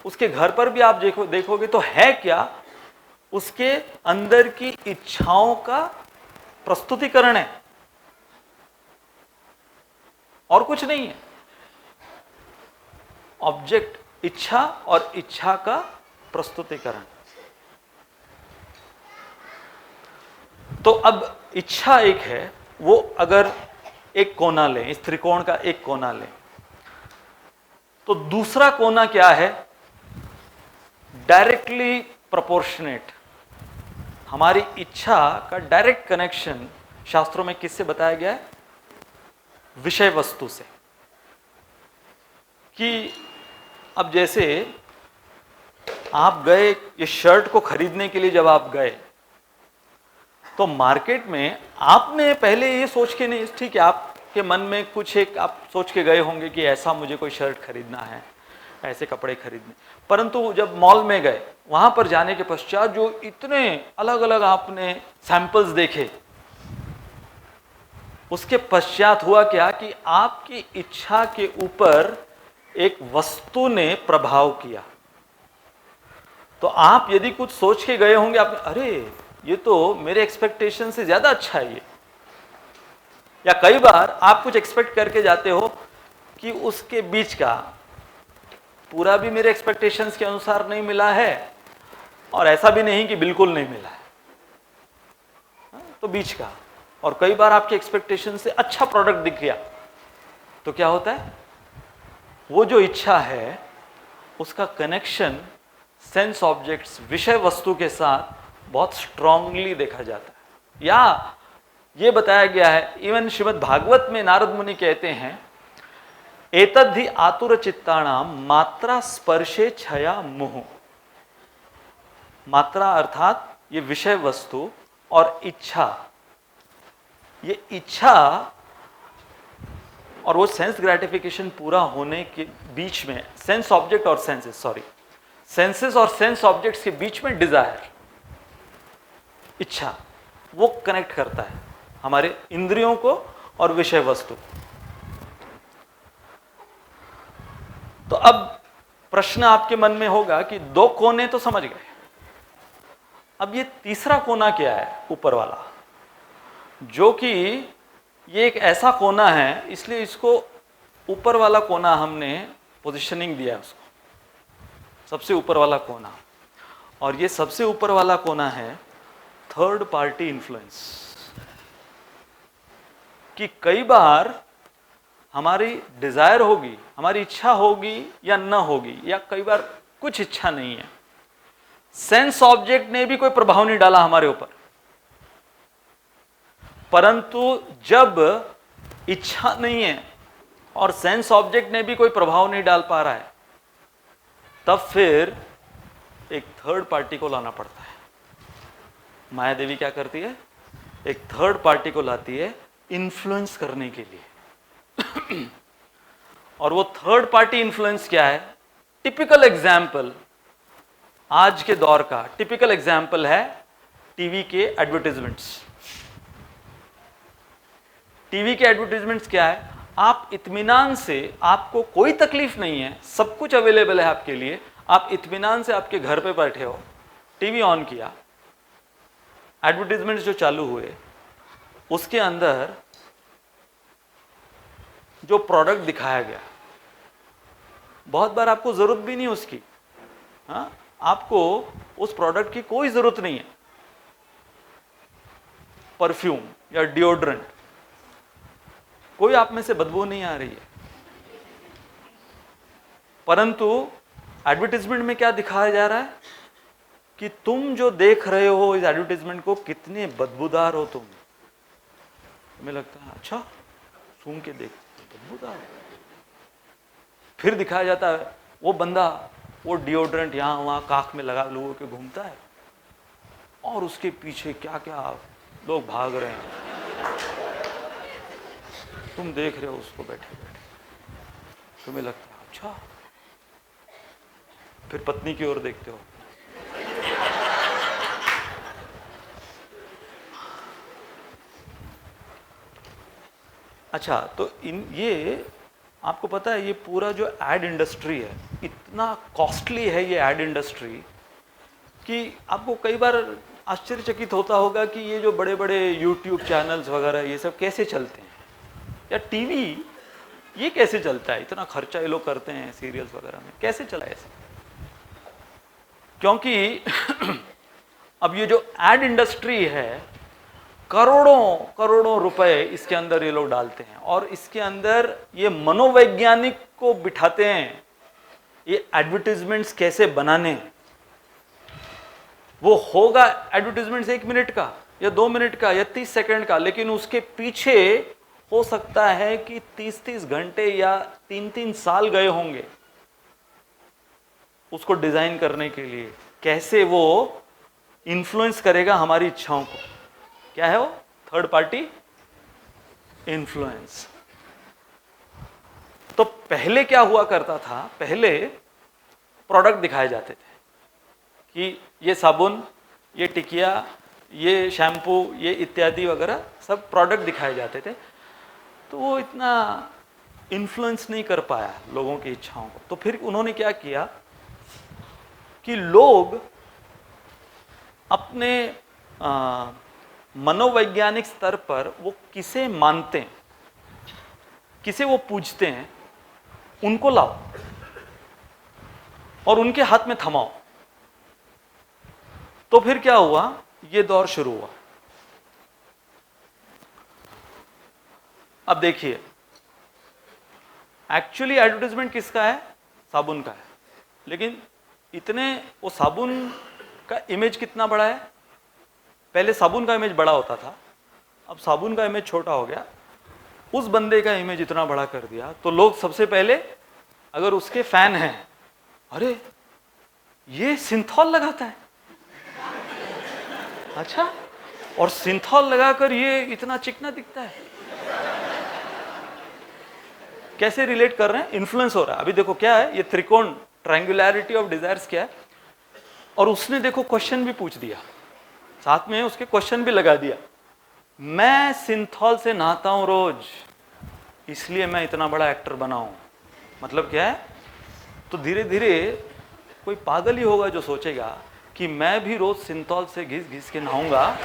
उसके घर पर भी आप देखोगे तो है क्या, उसके अंदर की इच्छाओं का प्रस्तुतिकरण है, और कुछ नहीं है। ऑब्जेक्ट इच्छा और इच्छा का प्रस्तुतिकरण। तो अब इच्छा एक है, वो अगर एक कोना लें, इस त्रिकोण का एक कोना लें, तो दूसरा कोना क्या है? Directly proportionate. हमारी इच्छा का डायरेक्ट कनेक्शन शास्त्रों में किससे बताया गया है? विषय वस्तु से। कि अब जैसे आप गए ये शर्ट को खरीदने के लिए, जब आप गए तो मार्केट में आपने पहले ये सोच के नहीं, ठीक है आपके मन में कुछ एक आप सोच के गए होंगे कि ऐसा मुझे कोई शर्ट खरीदना है, ऐसे कपड़े खरीदने, परंतु जब मॉल में गए वहां पर जाने के पश्चात जो इतने अलग अलग आपने सैंपल्स देखे, उसके पश्चात हुआ क्या कि आपकी इच्छा के ऊपर एक वस्तु ने प्रभाव किया। तो आप यदि कुछ सोच के गए होंगे, आपने अरे ये तो मेरे एक्सपेक्टेशन से ज्यादा अच्छा है ये, या कई बार आप कुछ एक्सपेक्ट करके जाते हो कि उसके बीच का पूरा भी मेरे एक्सपेक्टेशंस के अनुसार नहीं मिला है और ऐसा भी नहीं कि बिल्कुल नहीं मिला है, तो बीच का। और कई बार आपके एक्सपेक्टेशन से अच्छा प्रोडक्ट दिख गया, तो क्या होता है, वो जो इच्छा है उसका कनेक्शन सेंस ऑब्जेक्ट्स विषय वस्तु के साथ बहुत स्ट्रांगली देखा जाता है। या ये बताया गया है, इवन श्रीमद् भागवत में नारद मुनि कहते हैं, एतद्धि आतुर चित्ताणाम मात्रा स्पर्शे छया मुह। मात्रा अर्थात ये विषय वस्तु और इच्छा, ये इच्छा और वो सेंस ग्रेटिफिकेशन पूरा होने के बीच में, सेंस ऑब्जेक्ट और सेंसेस, सॉरी सेंसेस और सेंस ऑब्जेक्ट्स के बीच में डिजायर, इच्छा, वो कनेक्ट करता है हमारे इंद्रियों को और विषय वस्तु को। तो अब प्रश्न आपके मन में होगा कि दो कोने तो समझ गए, अब ये तीसरा कोना क्या है ऊपर वाला, जो कि ये एक ऐसा कोना है, इसलिए इसको ऊपर वाला कोना हमने पोजीशनिंग दिया उसको, सबसे ऊपर वाला कोना। और ये सबसे ऊपर वाला कोना है थर्ड पार्टी इन्फ्लुएंस। कि कई बार हमारी डिजायर होगी, हमारी इच्छा होगी या न होगी, या कई बार कुछ इच्छा नहीं है, सेंस ऑब्जेक्ट ने भी कोई प्रभाव नहीं डाला हमारे ऊपर, परंतु जब इच्छा नहीं है और सेंस ऑब्जेक्ट ने भी कोई प्रभाव नहीं डाल पा रहा है, तब फिर एक थर्ड पार्टी को लाना पड़ता है। माया देवी क्या करती है, एक थर्ड पार्टी को लाती है इन्फ्लुएंस करने के लिए। और वो थर्ड पार्टी इन्फ्लुएंस क्या है, टिपिकल एग्जाम्पल, आज के दौर का टिपिकल एग्जाम्पल है टीवी के एडवर्टाइजमेंट्स। टीवी के एडवर्टाइजमेंट्स क्या है, आप इत्मीनान से, आपको कोई तकलीफ नहीं है, सब कुछ अवेलेबल है आपके लिए, आप इत्मीनान से आपके घर पे बैठे हो, टीवी ऑन किया, एडवर्टाइजमेंट्स जो चालू हुए, उसके अंदर जो प्रोडक्ट दिखाया गया, बहुत बार आपको जरूरत भी नहीं उसकी, हाँ, आपको उस प्रोडक्ट की कोई जरूरत नहीं है, परफ्यूम या डिओड्रेंट, कोई आप में से बदबू नहीं आ रही है, परंतु एडवर्टाइजमेंट में क्या दिखाया जा रहा है कि तुम जो देख रहे हो इस एडवर्टाइजमेंट को, कितने बदबूदार हो तुम। हमें लगता है अच्छा, सूंघ के देख, बदबूदार। फिर दिखाया जाता है वो बंदा वो डिओड्रेंट यहाँ वहाँ काख में लगा लोगों के घूमता है, और उसके पीछे क्या क्या लोग भाग रहे हैं, तुम देख रहे हो उसको बैठे बैठे, तुम्हें लगता है अच्छा। फिर पत्नी की ओर देखते हो, अच्छा। तो ये आपको पता है, ये पूरा जो एड इंडस्ट्री है, इतना कॉस्टली है ये एड इंडस्ट्री, कि आपको कई बार आश्चर्यचकित होता होगा कि ये जो बड़े बड़े यूट्यूब चैनल्स वगैरह ये सब कैसे चलते हैं, या टीवी ये कैसे चलता है, इतना खर्चा ये लोग करते हैं सीरियल्स वगैरह में, कैसे चला ऐसे। क्योंकि अब ये जो एड इंडस्ट्री है, करोड़ों करोड़ों रुपए इसके अंदर ये लोग डालते हैं, और इसके अंदर ये मनोवैज्ञानिक को बिठाते हैं, ये एडवर्टाइजमेंट्स कैसे बनाने, वो होगा एडवर्टीजमेंट 1 मिनट का या 2 मिनट का या 30 सेकंड का, लेकिन उसके पीछे हो सकता है कि 30-30 घंटे या 3-3 साल गए होंगे उसको डिजाइन करने के लिए। कैसे वो इन्फ्लुएंस करेगा हमारी इच्छाओं को, क्या है वो? Third party influence. तो पहले क्या हुआ करता था, पहले प्रोडक्ट दिखाए जाते थे कि ये साबुन, ये टिकिया, ये शैम्पू, ये इत्यादि वगैरह सब प्रोडक्ट दिखाए जाते थे। तो वो इतना इन्फ्लुएंस नहीं कर पाया लोगों की इच्छाओं को। तो फिर उन्होंने क्या किया कि लोग अपने मनोवैज्ञानिक स्तर पर वो किसे मानते हैं, किसे वो पूजते हैं, उनको लाओ और उनके हाथ में थमाओ। तो फिर क्या हुआ, ये दौर शुरू हुआ। अब देखिए, एक्चुअली एडवर्टाइजमेंट किसका है? साबुन का है। लेकिन इतने वो साबुन का इमेज कितना बड़ा है? पहले साबुन का इमेज बड़ा होता था, अब साबुन का इमेज छोटा हो गया। उस बंदे का इमेज इतना बड़ा कर दिया तो लोग सबसे पहले अगर उसके फैन हैं, अरे ये सिंथॉल लगाता है, अच्छा, और सिंथॉल लगाकर ये इतना चिकना दिखता है। कैसे रिलेट कर रहे हैं? इन्फ्लुएंस हो रहा है। अभी देखो क्या है, ये त्रिकोण, ट्रायंगुलैरिटी ऑफ डिजायर्स क्या है, और उसने देखो क्वेश्चन भी पूछ दिया, साथ में उसके क्वेश्चन भी लगा दिया। मैं सिंथॉल से नहाता हूं रोज, इसलिए मैं इतना बड़ा एक्टर बना हूं। मतलब क्या है? तो धीरे धीरे कोई पागल ही होगा जो सोचेगा कि मैं भी रोज सिंथॉल से घिस घिस के नहाऊंगा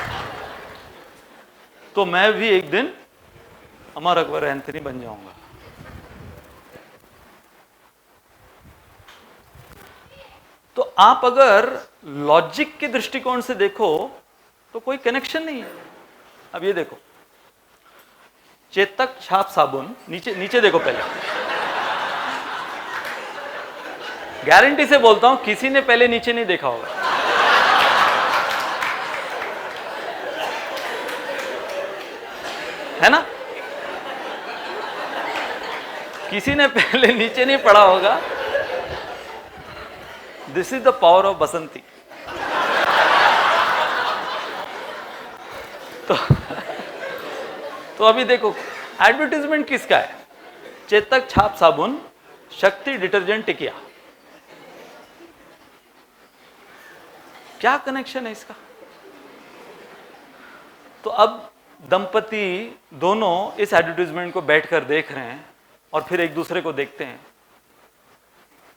तो मैं भी एक दिन अमर अकबर एंथनी बन जाऊंगा। तो आप अगर लॉजिक के दृष्टिकोण से देखो तो कोई कनेक्शन नहीं है। अब ये देखो, चेतक छाप साबुन, नीचे नीचे देखो पहले, गारंटी से बोलता हूं किसी ने पहले नीचे नहीं देखा होगा। है ना? किसी ने पहले नीचे नहीं पढ़ा होगा। This is the power of Basanti. तो अभी देखो, एडवर्टीजमेंट किसका है? चेतक छाप साबुन, शक्ति डिटर्जेंट टिकिया। क्या कनेक्शन है इसका? तो अब दंपति दोनों इस एडवर्टीजमेंट को बैठकर देख रहे हैं और फिर एक दूसरे को देखते हैं।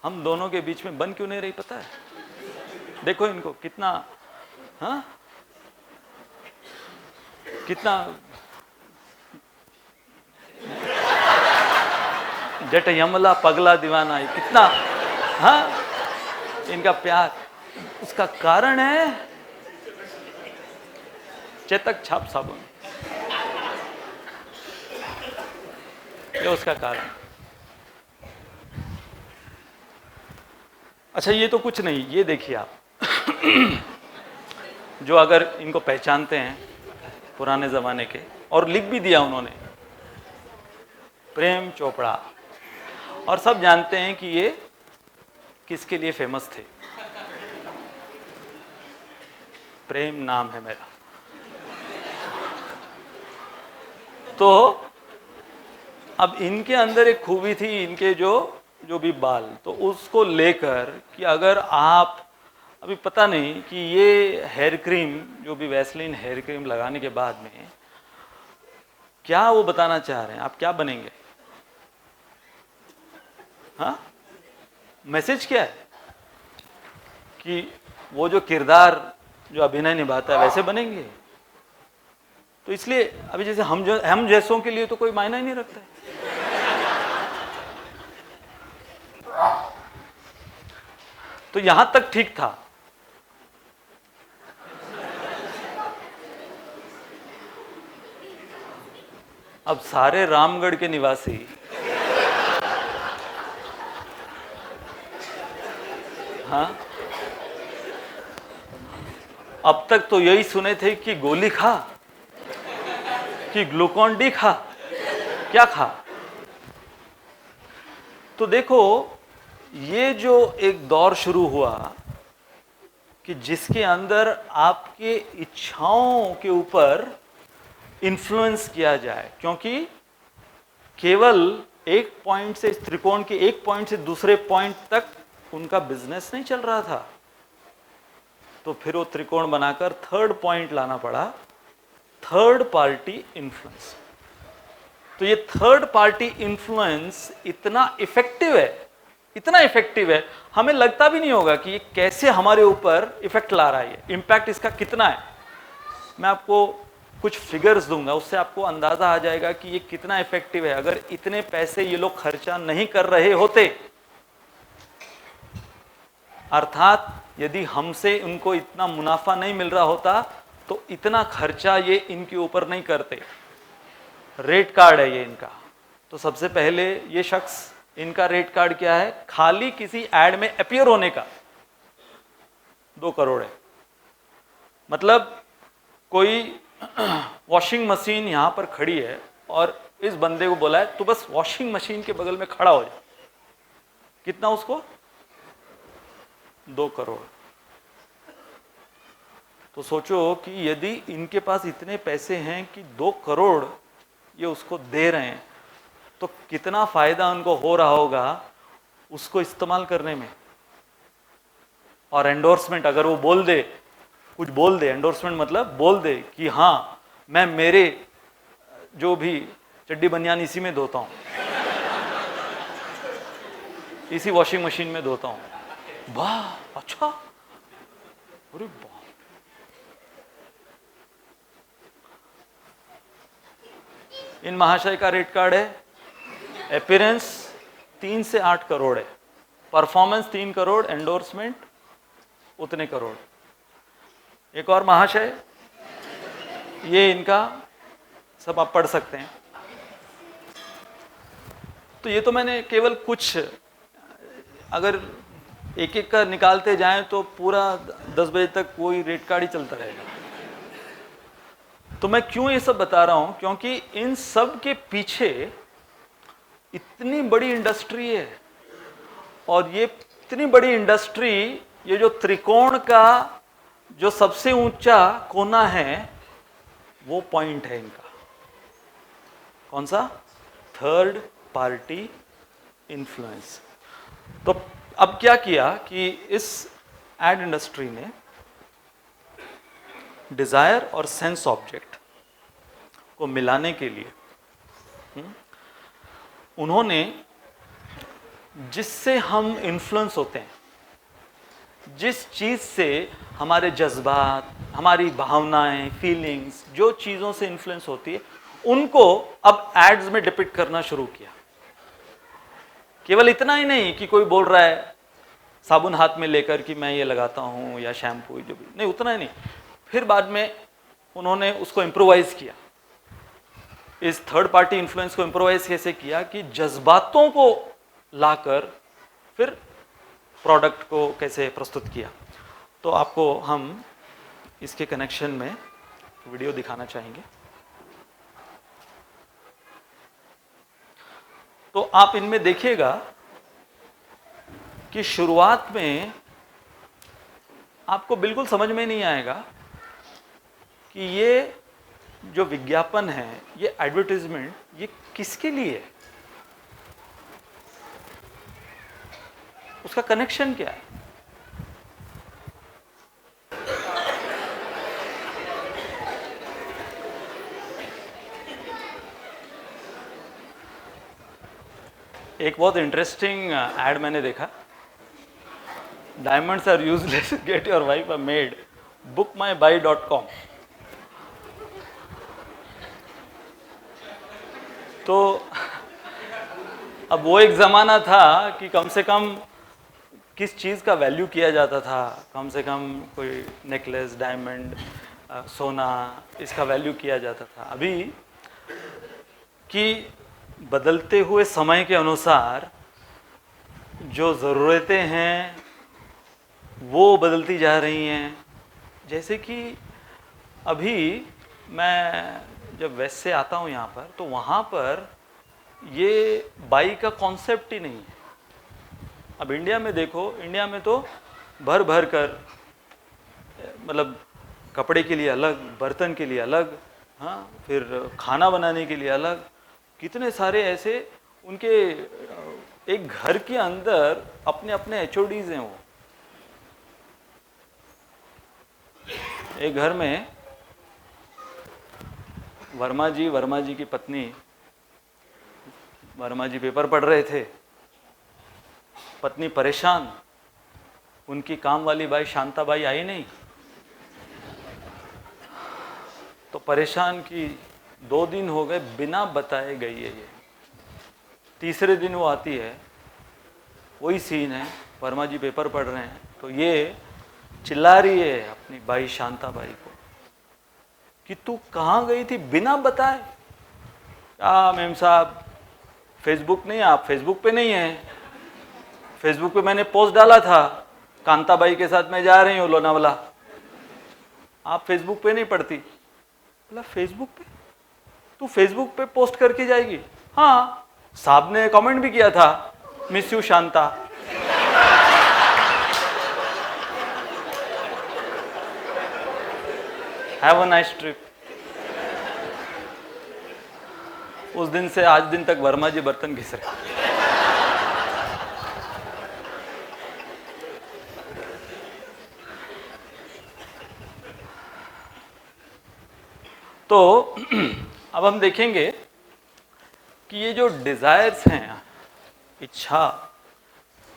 हम दोनों के बीच में बन क्यों नहीं रही पता है? देखो इनको कितना, हाँ, कितना जट यमला पगला दीवाना, कितना, हाँ, इनका प्यार। उसका कारण है चेतक छाप साबुन, ये उसका कारण। अच्छा, ये तो कुछ नहीं, ये देखिए आप जो अगर इनको पहचानते हैं पुराने जमाने के, और लिख भी दिया उन्होंने, प्रेम चोपड़ा, और सब जानते हैं कि ये किसके लिए फेमस थे। प्रेम नाम है मेरा। तो अब इनके अंदर एक खूबी थी, इनके जो भी बाल, तो उसको लेकर कि अगर आप, अभी पता नहीं कि ये हेयर क्रीम, जो भी वैसलीन हेयर क्रीम लगाने के बाद में क्या वो बताना चाह रहे हैं, आप क्या बनेंगे? हाँ, मैसेज क्या है कि वो जो किरदार, जो अभिनय निभाता है वैसे बनेंगे। तो इसलिए अभी जैसे हम जैसों के लिए तो कोई मायना ही नहीं रखता है। तो यहां तक ठीक था। अब सारे रामगढ़ के निवासी हाँ, अब तक तो यही सुने थे कि गोली खा, कि ग्लूकॉन डी खा, क्या खा। तो देखो ये जो एक दौर शुरू हुआ कि जिसके अंदर आपके इच्छाओं के ऊपर इन्फ्लुएंस किया जाए, क्योंकि केवल एक पॉइंट से, इस त्रिकोण के एक पॉइंट से दूसरे पॉइंट तक उनका बिजनेस नहीं चल रहा था। तो फिर वो त्रिकोण बनाकर थर्ड पॉइंट लाना पड़ा, थर्ड पार्टी इन्फ्लुएंस। तो ये थर्ड पार्टी इन्फ्लुएंस इतना इफेक्टिव है, इतना इफेक्टिव है, हमें लगता भी नहीं होगा कि ये कैसे हमारे ऊपर इफेक्ट ला रहा है, इम्पैक्ट इसका कितना है। मैं आपको कुछ फिगर्स दूंगा, उससे आपको अंदाजा आ जाएगा कि ये कितना इफेक्टिव है। अगर इतने पैसे ये लोग खर्चा नहीं कर रहे होते, अर्थात यदि हमसे उनको इतना मुनाफा नहीं मिल रहा होता, तो इतना खर्चा ये इनके ऊपर नहीं करते। रेट कार्ड है ये इनका। तो सबसे पहले ये शख्स, इनका रेट कार्ड क्या है, खाली किसी एड में अपीयर होने का 2 करोड़ है। मतलब कोई वॉशिंग मशीन यहां पर खड़ी है और इस बंदे को बोला है तू बस वॉशिंग मशीन के बगल में खड़ा हो जा, कितना उसको, 2 करोड़। तो सोचो कि यदि इनके पास इतने पैसे हैं कि 2 करोड़ ये उसको दे रहे हैं, तो कितना फायदा उनको हो रहा होगा उसको इस्तेमाल करने में। और एंडोर्समेंट अगर वो बोल दे, कुछ बोल दे, एंडोर्समेंट मतलब बोल दे कि हाँ मैं मेरे जो भी चड्डी बनियान इसी में धोता हूं, इसी वॉशिंग मशीन में धोता हूं। वाह अच्छा, अरे वाह। इन महाशय का रेट कार्ड है, अपीयरेंस 3 से 8 करोड़ है, परफॉर्मेंस 3 करोड़, एंडोर्समेंट उतने करोड़। एक और महाशय, ये इनका सब आप पढ़ सकते हैं। तो ये तो मैंने केवल कुछ, अगर एक एक का निकालते जाएं तो पूरा 10 बजे तक कोई रेट कार्ड ही चलता रहेगा। तो मैं क्यों ये सब बता रहा हूं, क्योंकि इन सब के पीछे इतनी बड़ी इंडस्ट्री है। और ये इतनी बड़ी इंडस्ट्री, ये जो त्रिकोण का जो सबसे ऊंचा कोना है वो पॉइंट है इनका, कौन सा, थर्ड पार्टी इन्फ्लुएंस। तो अब क्या किया कि इस एड इंडस्ट्री ने डिजायर और सेंस ऑब्जेक्ट को मिलाने के लिए उन्होंने, जिससे हम इन्फ्लुएंस होते हैं, जिस चीज से हमारे जज्बात, हमारी भावनाएं, फीलिंग्स, जो चीजों से इन्फ्लुएंस होती है, उनको अब एड्स में डिपिक्ट करना शुरू किया। केवल इतना ही नहीं कि कोई बोल रहा है साबुन हाथ में लेकर कि मैं ये लगाता हूं या शैम्पू, जो भी नहीं, उतना ही नहीं। फिर बाद में उन्होंने उसको इम्प्रोवाइज किया, इस थर्ड पार्टी इन्फ्लुएंस को इम्प्रोवाइज कैसे किया कि जज्बातों को लाकर फिर प्रोडक्ट को कैसे प्रस्तुत किया। तो आपको हम इसके कनेक्शन में वीडियो दिखाना चाहेंगे। तो आप इनमें देखिएगा कि शुरुआत में आपको बिल्कुल समझ में नहीं आएगा कि ये जो विज्ञापन है, ये एडवर्टाइजमेंट, ये किसके लिए है, उसका कनेक्शन क्या है। एक बहुत इंटरेस्टिंग एड मैंने देखा, diamonds are useless, get your wife a maid, bookmybuy.com। तो अब वो एक ज़माना था कि कम से कम किस चीज़ का वैल्यू किया जाता था, कम से कम कोई नेकलेस, डायमंड, सोना, इसका वैल्यू किया जाता था। अभी कि बदलते हुए समय के अनुसार जो ज़रूरतें हैं वो बदलती जा रही हैं, जैसे कि अभी मैं जब वेस्ट से आता हूँ यहाँ पर, तो वहाँ पर ये बाई का कॉन्सेप्ट ही नहीं है। अब इंडिया में देखो, इंडिया में तो भर भर कर, मतलब कपड़े के लिए अलग, बर्तन के लिए अलग, हाँ, फिर खाना बनाने के लिए अलग, कितने सारे ऐसे उनके एक घर के अंदर अपने अपने एचओडीज हैं। वो एक घर में वर्मा जी की पत्नी, वर्मा जी पेपर पढ़ रहे थे, पत्नी परेशान, उनकी काम वाली बाई शांताबाई आई नहीं, तो परेशान की 2 दिन हो गए, बिना बताए गई है ये। तीसरे दिन वो आती है, वही सीन है, वर्मा जी पेपर पढ़ रहे हैं, तो ये चिल्ला रही है अपनी बाई शांताबाई को कि तू कहाँ गई थी बिना बताए। मेम साहब, फेसबुक नहीं, आप फेसबुक पे नहीं है, फेसबुक पे मैंने पोस्ट डाला था, कांताबाई के साथ मैं जा रही हूँ लोनावाला, आप फेसबुक पे नहीं पढ़ती। बोला फेसबुक पे? तू फेसबुक पे पोस्ट करके जाएगी? हाँ, साहब ने कमेंट भी किया था, miss you Shanta. Have a nice trip. उस दिन से आज दिन तक वर्मा जी बर्तन घिस रहे। तो अब हम देखेंगे कि ये जो डिजायर्स हैं, इच्छा,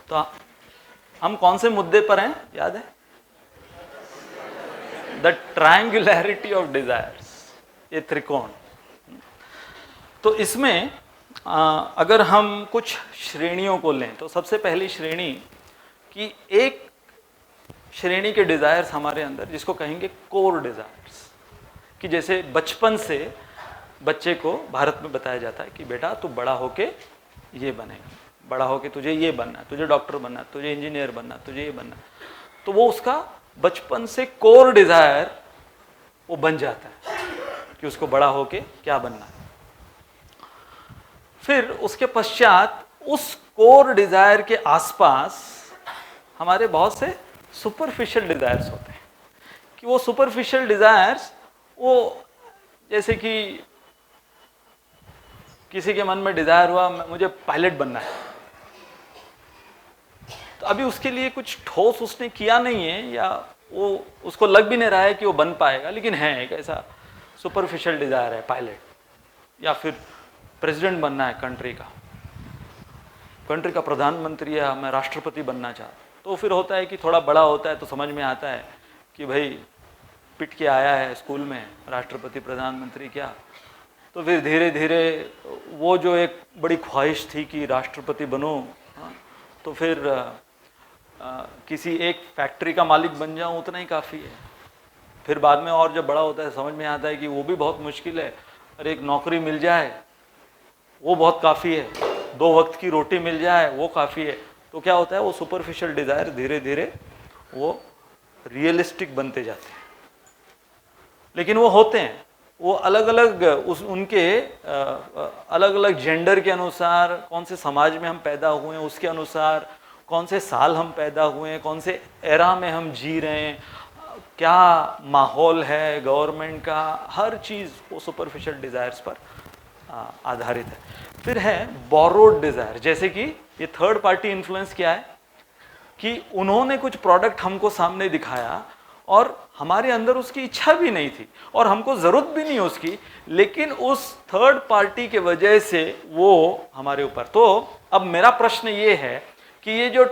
तो हम कौन से मुद्दे पर हैं, याद है? द ट्रायंगुलैरिटी ऑफ डिजायर्स, ये त्रिकोण। तो इसमें अगर हम कुछ श्रेणियों को लें, तो सबसे पहली श्रेणी कि एक श्रेणी के डिजायर्स हमारे अंदर, जिसको कहेंगे कोर डिजायर्स, कि जैसे बचपन से बच्चे को भारत में बताया जाता है कि बेटा तू बड़ा होके ये बनेगा, बड़ा होके तुझे ये बनना है, तुझे डॉक्टर बनना है, तुझे इंजीनियर बनना है, तुझे ये बनना है। तो वो उसका बचपन से कोर डिजायर वो बन जाता है कि उसको बड़ा होके क्या बनना है। फिर उसके पश्चात उस कोर डिजायर के आसपास हमारे बहुत से सुपरफिशियल डिजायर्स होते हैं, कि वो सुपरफिशियल डिजायर्स, वो जैसे कि किसी के मन में डिजायर हुआ मुझे पायलट बनना है, तो अभी उसके लिए कुछ ठोस उसने किया नहीं है, या वो उसको लग भी नहीं रहा है कि वो बन पाएगा, लेकिन है एक ऐसा सुपरफिशियल डिजायर है पायलट, या फिर प्रेसिडेंट बनना है कंट्री का प्रधानमंत्री, या मैं राष्ट्रपति बनना चाहता। तो फिर होता है कि थोड़ा बड़ा होता है तो समझ में आता है कि भाई पिट के आया है स्कूल में, राष्ट्रपति प्रधानमंत्री क्या। तो फिर धीरे धीरे वो जो एक बड़ी ख्वाहिश थी कि राष्ट्रपति बनो, तो फिर किसी एक फैक्ट्री का मालिक बन जाऊं, उतना ही काफ़ी है। फिर बाद में और जब बड़ा होता है समझ में आता है कि वो भी बहुत मुश्किल है, और एक नौकरी मिल जाए वो बहुत काफ़ी है, 2 वक्त की रोटी मिल जाए वो काफ़ी है। तो क्या होता है, वो सुपरफिशियल डिज़ायर धीरे धीरे वो रियलिस्टिक बनते जाते हैं। लेकिन वो होते हैं, वो अलग अलग उनके अलग अलग जेंडर के अनुसार, कौन से समाज में हम पैदा हुए हैं उसके अनुसार, कौन से साल हम पैदा हुए हैं, कौन से एरा में हम जी रहे हैं, क्या माहौल है गवर्नमेंट का, हर चीज़ वो सुपरफिशियल डिज़ायर्स पर आधारित है। फिर है बोरोड डिज़ायर, जैसे कि ये थर्ड पार्टी इन्फ्लुएंस क्या है कि उन्होंने कुछ प्रोडक्ट हमको सामने दिखाया और हमारे अंदर उसकी इच्छा भी नहीं थी और हमको ज़रूरत भी नहीं उसकी, लेकिन उस थर्ड पार्टी के वजह से वो हमारे ऊपर। तो अब मेरा प्रश्न ये है कि ये जो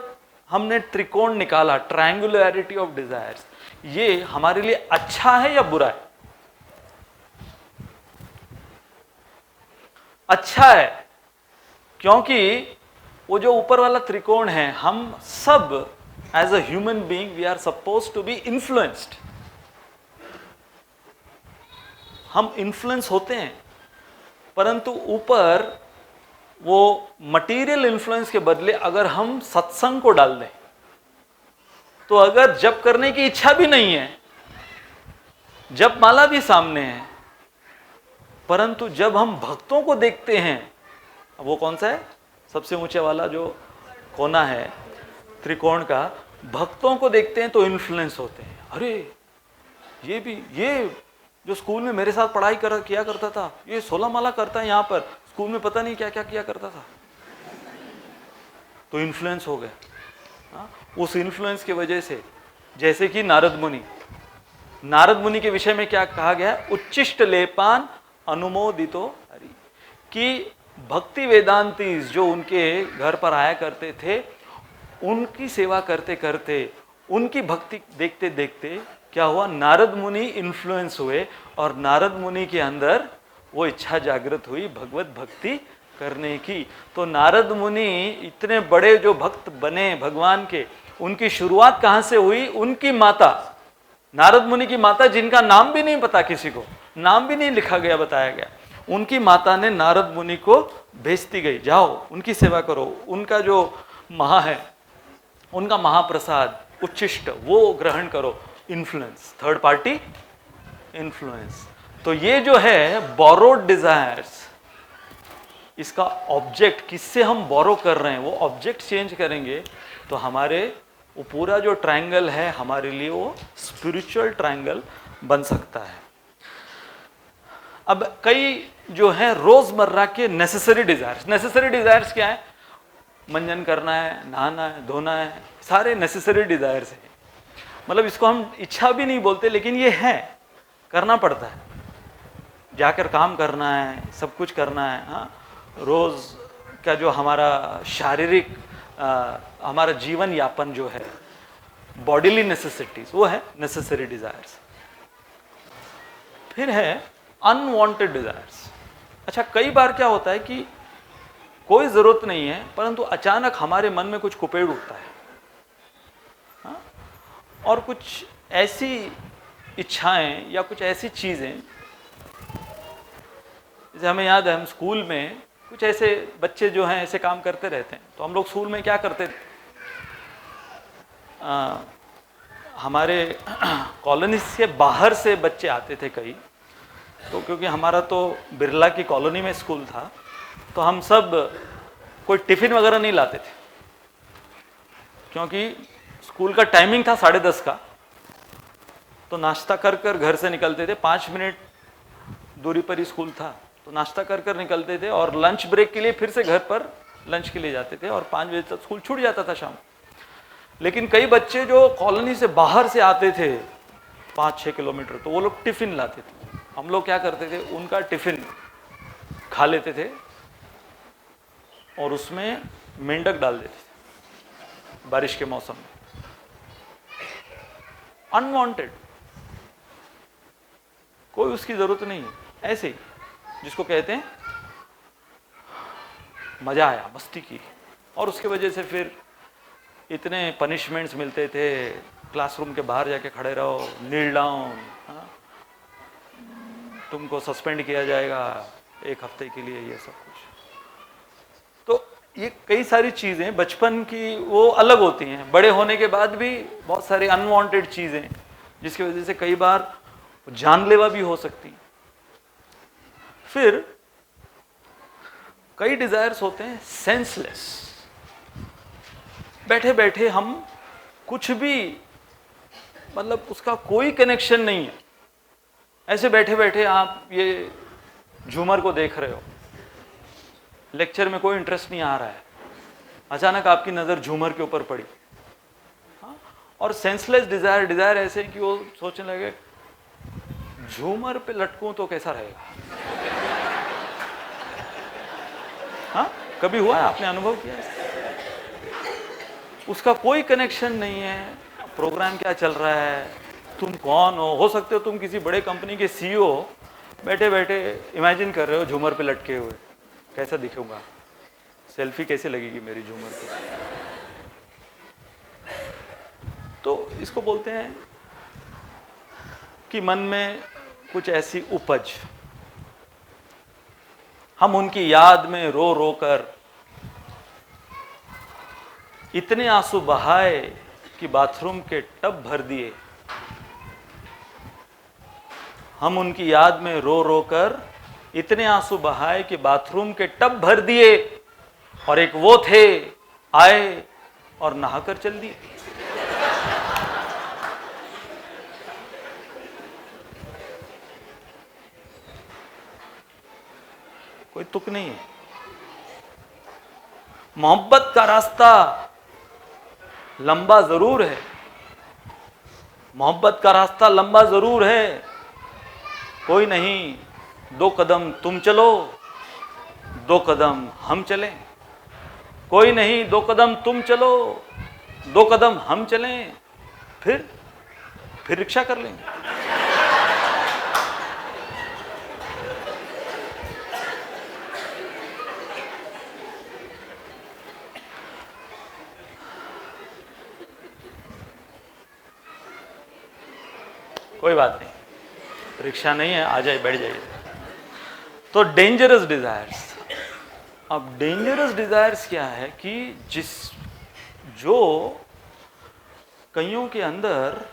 हमने त्रिकोण निकाला, ट्रायंगुलैरिटी ऑफ डिजायर्स, ये हमारे लिए अच्छा है या बुरा है? अच्छा है, क्योंकि वो जो ऊपर वाला त्रिकोण है, हम सब as a human being we are suppose to be influenced. हम इन्फ्लुएंस होते हैं, परंतु ऊपर वो मटेरियल इन्फ्लुएंस के बदले अगर हम सत्संग को डाल दें, तो अगर जप करने की इच्छा भी नहीं है जपमाला भी सामने है, परंतु जब हम भक्तों को देखते हैं, वो कौन सा है, सबसे ऊंचे वाला जो कोना है त्रिकोण का, भक्तों को देखते हैं तो इन्फ्लुएंस होते हैं। अरे ये जो स्कूल में मेरे साथ पढ़ाई किया करता था, ये 16 माला करता है, यहाँ पर स्कूल में पता नहीं क्या क्या किया करता था, तो इन्फ्लुएंस हो गया। उस इन्फ्लुएंस की वजह से, जैसे कि नारद मुनि के विषय में क्या कहा गया है, उच्चिष्ट लेपान अनुमोदितो हरि, कि भक्ति वेदांती जो उनके घर पर आया करते थे, उनकी सेवा करते करते, उनकी भक्ति देखते देखते क्या हुआ, नारद मुनि इन्फ्लुएंस हुए और नारद मुनि के अंदर वो इच्छा जागृत हुई भगवत भक्ति करने की। तो नारद मुनि इतने बड़े जो भक्त बने भगवान के, उनकी शुरुआत कहाँ से हुई, उनकी माता, नारद मुनि की माता, जिनका नाम भी नहीं पता किसी को, नाम भी नहीं लिखा गया, बताया गया, उनकी माता ने नारद मुनि को भेजती गई, जाओ उनकी सेवा करो, उनका जो है, उनका महाप्रसाद उच्छिष्ट वो ग्रहण करो। Influence, third party influence. तो ये जो है बोरोड डिजायर्स, इसका ऑब्जेक्ट, किससे हम बोरो कर रहे हैं, वो ऑब्जेक्ट चेंज करेंगे तो हमारे वो पूरा जो ट्रायंगल है हमारे लिए वो स्पिरिचुअल ट्रायंगल बन सकता है। अब कई जो है रोजमर्रा के नेसेसरी डिजायर्स क्या है, मंजन करना है, नहाना है, धोना है, सारे नेसेसरी डिजायर्स हैं। मतलब इसको हम इच्छा भी नहीं बोलते, लेकिन ये है, करना पड़ता है, जाकर काम करना है, सब कुछ करना है। हाँ, रोज का जो हमारा शारीरिक हमारा जीवन यापन जो है, बॉडीली नेसेसिटीज, वो है नेसेसरी डिजायर्स। फिर है अनवांटेड डिजायर्स। अच्छा, कई बार क्या होता है कि कोई जरूरत नहीं है, परंतु अचानक हमारे मन में कुछ कुपेड़ उठता है, हाँ? और कुछ ऐसी इच्छाएं या कुछ ऐसी चीजें, जैसे हमें याद है, हम स्कूल में कुछ ऐसे बच्चे जो हैं ऐसे काम करते रहते हैं। तो हम लोग स्कूल में क्या करते थे, हमारे कॉलोनी से बाहर से बच्चे आते थे कई, तो क्योंकि हमारा तो बिरला की कॉलोनी में स्कूल था, तो हम सब कोई टिफिन वगैरह नहीं लाते थे, क्योंकि स्कूल का टाइमिंग था 10:30 का। तो नाश्ता कर कर घर से निकलते थे, 5 मिनट दूरी पर ही स्कूल था, तो नाश्ता कर कर निकलते थे और लंच ब्रेक के लिए फिर से घर पर लंच के लिए जाते थे, और 5 बजे तक स्कूल छूट जाता था शाम। लेकिन कई बच्चे जो कॉलोनी से बाहर से आते थे 5-6 किलोमीटर, तो वो लोग टिफिन लाते थे। हम लोग क्या करते थे, उनका टिफिन खा लेते थे और उसमें मेंढक डाल देते थे बारिश के मौसम में। अनवांटेड, कोई उसकी जरूरत नहीं है, ऐसे ही जिसको कहते हैं मजा आया, मस्ती की। और उसके वजह से फिर इतने पनिशमेंट्स मिलते थे, क्लासरूम के बाहर जाके खड़े रहो, नील डाउन, तुमको सस्पेंड किया जाएगा 1 हफ्ते के लिए, ये सब कुछ। तो ये कई सारी चीजें बचपन की वो अलग होती हैं, बड़े होने के बाद भी बहुत सारी अनवांटेड चीजें, जिसकी वजह से कई बार जानलेवा भी हो सकती हैं। फिर कई डिजायर्स होते हैं सेंसलेस, बैठे बैठे हम कुछ भी, मतलब उसका कोई कनेक्शन नहीं है, ऐसे बैठे बैठे आप ये झूमर को देख रहे हो, लेक्चर में कोई इंटरेस्ट नहीं आ रहा है, अचानक आपकी नजर झूमर के ऊपर पड़ी। हाँ? और सेंसलेस डिजायर ऐसे कि वो सोचने लगे झूमर पे लटकूं तो कैसा रहेगा। हाँ, कभी हुआ है, आपने अनुभव किया है? उसका कोई कनेक्शन नहीं है, प्रोग्राम क्या चल रहा है, तुम कौन हो सकते हो तुम किसी बड़े कंपनी के सीईओ, बैठे बैठे इमेजिन कर रहे हो झूमर पे लटके हुए, कैसा दिखूंगा, सेल्फी कैसे लगेगी मेरी झूमर पे। तो इसको बोलते हैं कि मन में कुछ ऐसी उपज, हम उनकी याद में रो रो कर इतने आंसू बहाए कि बाथरूम के टब भर दिए, हम उनकी याद में रो रो कर इतने आंसू बहाए कि बाथरूम के टब भर दिए, और एक वो थे आए और नहाकर चल दिए। कोई तुक नहीं है। मोहब्बत का रास्ता लंबा जरूर है, मोहब्बत का रास्ता लंबा जरूर है। कोई नहीं, 2 कदम तुम चलो, 2 कदम हम चलें। कोई नहीं, 2 कदम तुम चलो, 2 कदम हम चलें, फिर रिक्शा कर लेंगे। कोई बात नहीं, रिक्शा नहीं है, आ जाए, बैठ जाइए। तो डेंजरस डिजायर्स। अब डेंजरस डिजायर्स क्या है कि जो कईयों के अंदर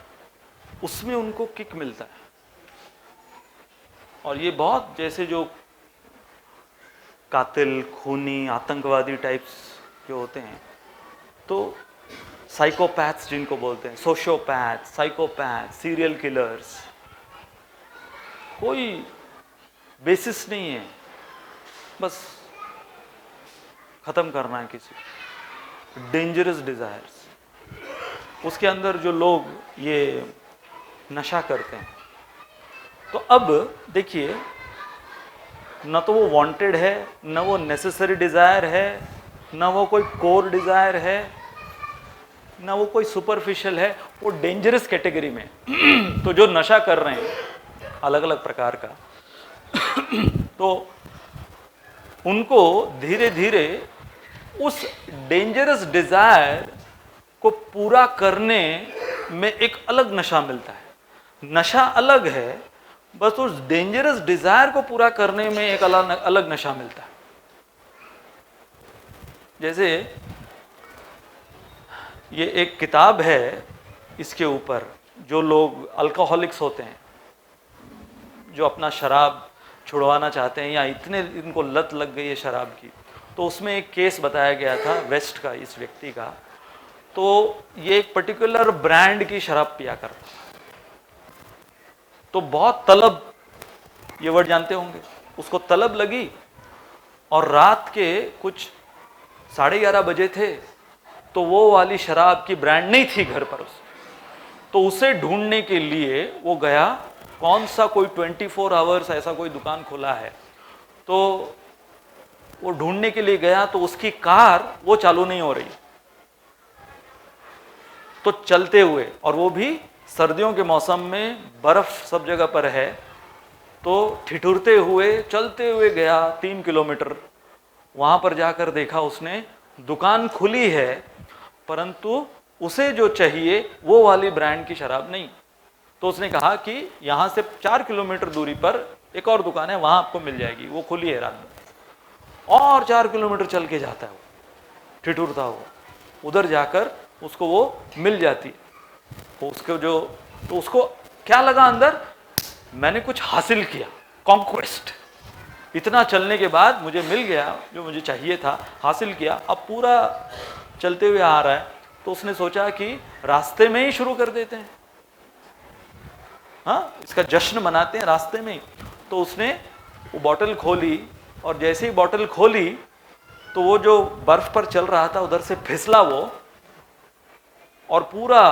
उसमें उनको किक मिलता है, और ये बहुत जैसे जो कातिल, खूनी, आतंकवादी टाइप्स जो होते हैं, तो साइकोपैथ्स जिनको बोलते हैं, सोशियोपैथ, साइकोपैथ, सीरियल किलर्स, कोई बेसिस नहीं है, बस खत्म करना है किसी को। डेंजरस डिजायर्स, उसके अंदर जो लोग ये नशा करते हैं। तो अब देखिए, न तो वो वांटेड है, न वो नेसेसरी डिजायर है, न वो कोई कोर डिजायर है, न वो कोई सुपरफिशियल है, वो डेंजरस कैटेगरी में। तो जो नशा कर रहे हैं अलग अलग प्रकार का, तो उनको धीरे धीरे उस डेंजरस डिजायर को पूरा करने में एक अलग नशा मिलता है। नशा अलग है, बस उस डेंजरस डिजायर को पूरा करने में एक अलग नशा मिलता है। जैसे ये एक किताब है, इसके ऊपर जो लोग अल्कोहलिक्स होते हैं, जो अपना शराब छुड़वाना चाहते हैं या इतने इनको लत लग गई है शराब की, तो उसमें एक केस बताया गया था वेस्ट का, इस व्यक्ति का। तो ये एक पर्टिकुलर ब्रांड की शराब पिया करता, तो बहुत तलब, ये वर्ड जानते होंगे, उसको तलब लगी, और रात के कुछ 11:30 बजे थे, तो वो वाली शराब की ब्रांड नहीं थी घर पर उस, तो उसे ढूंढने के लिए वो गया, कौन सा कोई 24 आवर्स ऐसा कोई दुकान खुला है, तो वो ढूंढने के लिए गया, तो उसकी कार वो चालू नहीं हो रही, तो चलते हुए, और वो भी सर्दियों के मौसम में बर्फ सब जगह पर है, तो ठिठुरते हुए चलते हुए गया 3 किलोमीटर। वहां पर जाकर देखा उसने, दुकान खुली है, परंतु उसे जो चाहिए वो वाली ब्रांड की शराब नहीं। तो उसने कहा कि यहां से 4 किलोमीटर दूरी पर एक और दुकान है, वहां आपको मिल जाएगी, वो खुली है रात में। और 4 किलोमीटर चल के जाता है वो, ठिठुरता हुआ, उधर जाकर उसको वो मिल जाती है। उसको जो, तो उसको क्या लगा अंदर, मैंने कुछ हासिल किया, कॉन्क्वेस्ट, इतना चलने के बाद मुझे मिल गया जो मुझे चाहिए था, हासिल किया। अब पूरा चलते हुए आ रहा है, तो उसने सोचा कि रास्ते में ही शुरू कर देते हैं, हाँ, इसका जश्न मनाते हैं रास्ते में ही। तो उसने वो बॉटल खोली, और जैसे ही बॉटल खोली, तो वो जो बर्फ पर चल रहा था उधर से फिसला वो, और पूरा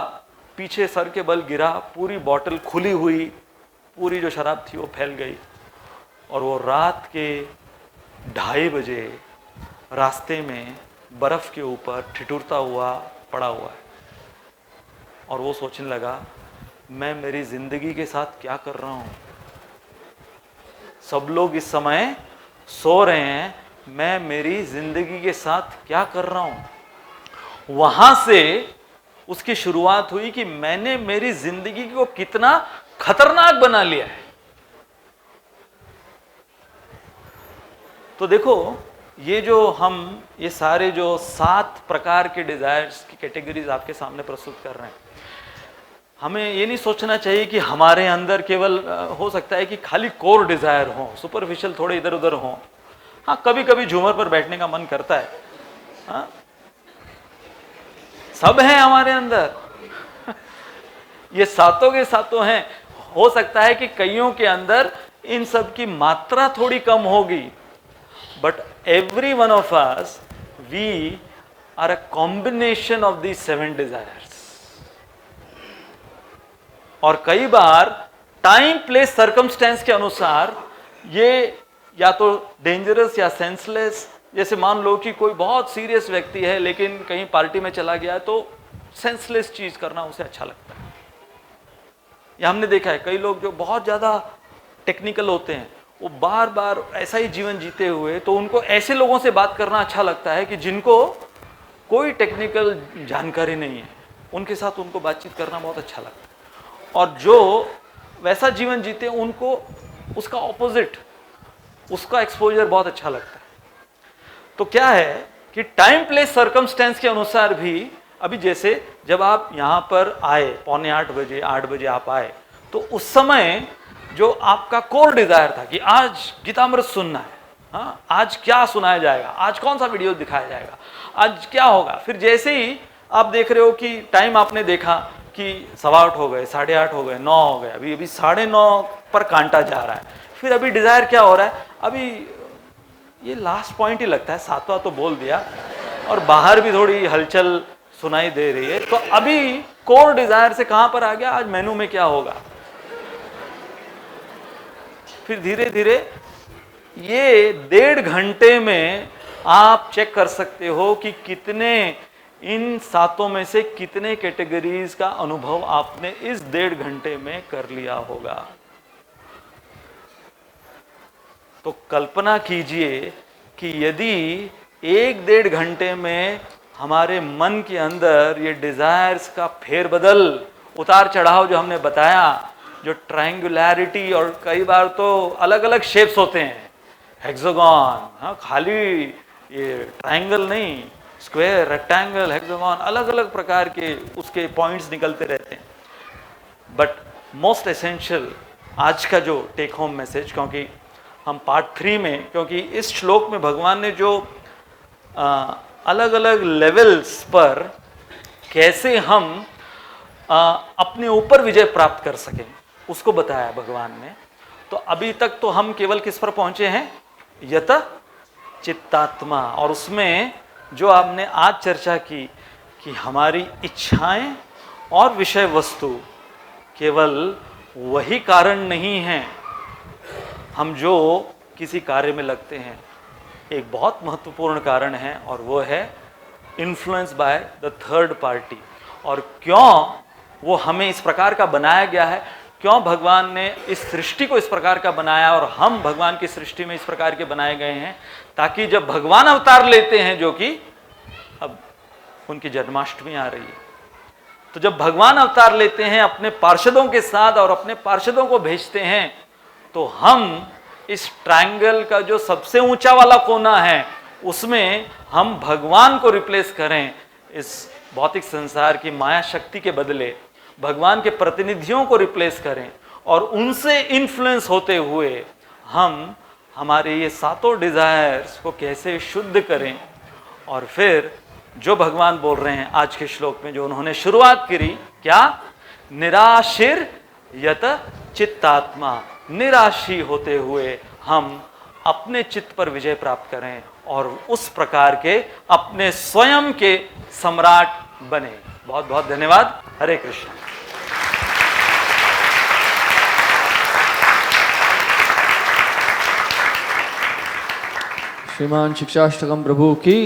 पीछे सर के बल गिरा, पूरी बॉटल खुली हुई, पूरी जो शराब थी वो फैल गई, और वो रात के 2:30 बजे रास्ते में बर्फ के ऊपर ठिठुरता हुआ पड़ा हुआ है। और वो सोचने लगा, मैं मेरी जिंदगी के साथ क्या कर रहा हूं, सब लोग इस समय सो रहे हैं, मैं मेरी जिंदगी के साथ क्या कर रहा हूं। वहां से उसकी शुरुआत हुई कि मैंने मेरी जिंदगी को कितना खतरनाक बना लिया है। तो देखो, ये जो हम ये सारे जो 7 प्रकार के डिजायर्स की कैटेगरीज आपके सामने प्रस्तुत कर रहे हैं, हमें ये नहीं सोचना चाहिए कि हमारे अंदर केवल हो सकता है कि खाली कोर डिजायर हो, सुपरफिशियल थोड़े इधर उधर हो। हाँ, कभी कभी झूमर पर बैठने का मन करता है, हाँ, सब है हमारे अंदर। ये सातों के सातों हैं। हो सकता है कि कईयों के अंदर इन सब की मात्रा थोड़ी कम होगी, but every one of us we are a combination of the 7 desires. और कई बार टाइम प्लेस सर्कमस्टेंस के अनुसार ये या तो डेंजरस या सेंसलेस, जैसे मान लो कि कोई बहुत सीरियस व्यक्ति है लेकिन कहीं पार्टी में चला गया तो सेंसलेस चीज करना उसे अच्छा लगता है। या हमने देखा है कई लोग जो बहुत ज्यादा टेक्निकल होते हैं, वो बार बार ऐसा ही जीवन जीते हुए, तो उनको ऐसे लोगों से बात करना अच्छा लगता है कि जिनको कोई टेक्निकल जानकारी नहीं है, उनके साथ उनको बातचीत करना बहुत अच्छा लगता है। और जो वैसा जीवन जीते हैं उनको उसका ऑपोजिट, उसका एक्सपोजर बहुत अच्छा लगता है। तो क्या है कि टाइम प्लेस सर्कमस्टेंस के अनुसार भी, अभी जैसे जब आप यहाँ पर आए 7:45 बजे 8 बजे आप आए, तो उस समय जो आपका कोर डिजायर था कि आज गीतामृत सुनना है, हाँ, आज क्या सुनाया जाएगा, आज कौन सा वीडियो दिखाया जाएगा, आज क्या होगा। फिर जैसे ही आप देख रहे हो कि टाइम आपने देखा कि 8:15 हो गए, 8:30 हो गए, 9 हो गए, अभी 9:30 पर कांटा जा रहा है। फिर अभी डिजायर क्या हो रहा है, अभी ये लास्ट पॉइंट ही लगता है, 7वां तो बोल दिया और बाहर भी थोड़ी हलचल सुनाई दे रही है, तो अभी कोर डिजायर से कहां पर आ गया, आज मेनू में क्या होगा। फिर धीरे धीरे ये 1.5 घंटे में आप चेक कर सकते हो कि कितने, इन 7 में से कितने कैटेगरीज का अनुभव आपने इस 1.5 घंटे में कर लिया होगा। तो कल्पना कीजिए कि यदि 1-1.5 घंटे में हमारे मन के अंदर ये डिजायर्स का फेरबदल, उतार चढ़ाव जो हमने बताया, जो ट्रायंगुलैरिटी, और कई बार तो अलग अलग शेप्स होते हैं, हेक्सागन, हाँ, खाली ये ट्रायंगल नहीं, स्क्वायर, रेक्टेंगल, हेक्सागन, अलग अलग प्रकार के उसके पॉइंट्स निकलते रहते हैं। बट मोस्ट एसेंशियल आज का जो टेक होम मैसेज, क्योंकि हम पार्ट 3 में, क्योंकि इस श्लोक में भगवान ने जो अलग अलग लेवल्स पर कैसे हम अपने ऊपर विजय प्राप्त कर सकें उसको बताया भगवान ने। तो अभी तक तो हम केवल किस पर पहुंचे हैं, यत चित्तात्मा, और उसमें जो आपने आज चर्चा की कि हमारी इच्छाएं और विषय वस्तु केवल वही कारण नहीं है, हम जो किसी कार्य में लगते हैं, एक बहुत महत्वपूर्ण कारण है, और वो है influence by the third party. और क्यों वो हमें इस प्रकार का बनाया गया है, क्यों भगवान ने इस सृष्टि को इस प्रकार का बनाया और हम भगवान की सृष्टि में इस प्रकार के बनाए गए हैं, ताकि जब भगवान अवतार लेते हैं, जो कि अब उनकी जन्माष्टमी आ रही है, तो जब भगवान अवतार लेते हैं अपने पार्षदों के साथ और अपने पार्षदों को भेजते हैं, तो हम इस ट्रायंगल का जो सबसे ऊंचा वाला कोना है उसमें हम भगवान को रिप्लेस करें, इस भौतिक संसार की माया शक्ति के बदले भगवान के प्रतिनिधियों को रिप्लेस करें, और उनसे इन्फ्लुएंस होते हुए हम हमारे ये 7 डिजायर्स को कैसे शुद्ध करें। और फिर जो भगवान बोल रहे हैं आज के श्लोक में, जो उन्होंने शुरुआत करी, क्या, निराशिर यत चित्तात्मा, निराशी होते हुए हम अपने चित्त पर विजय प्राप्त करें और उस प्रकार के अपने स्वयं के सम्राट बने। बहुत बहुत धन्यवाद। हरे कृष्ण। श्रीमान शिक्षाष्टकम प्रभु की।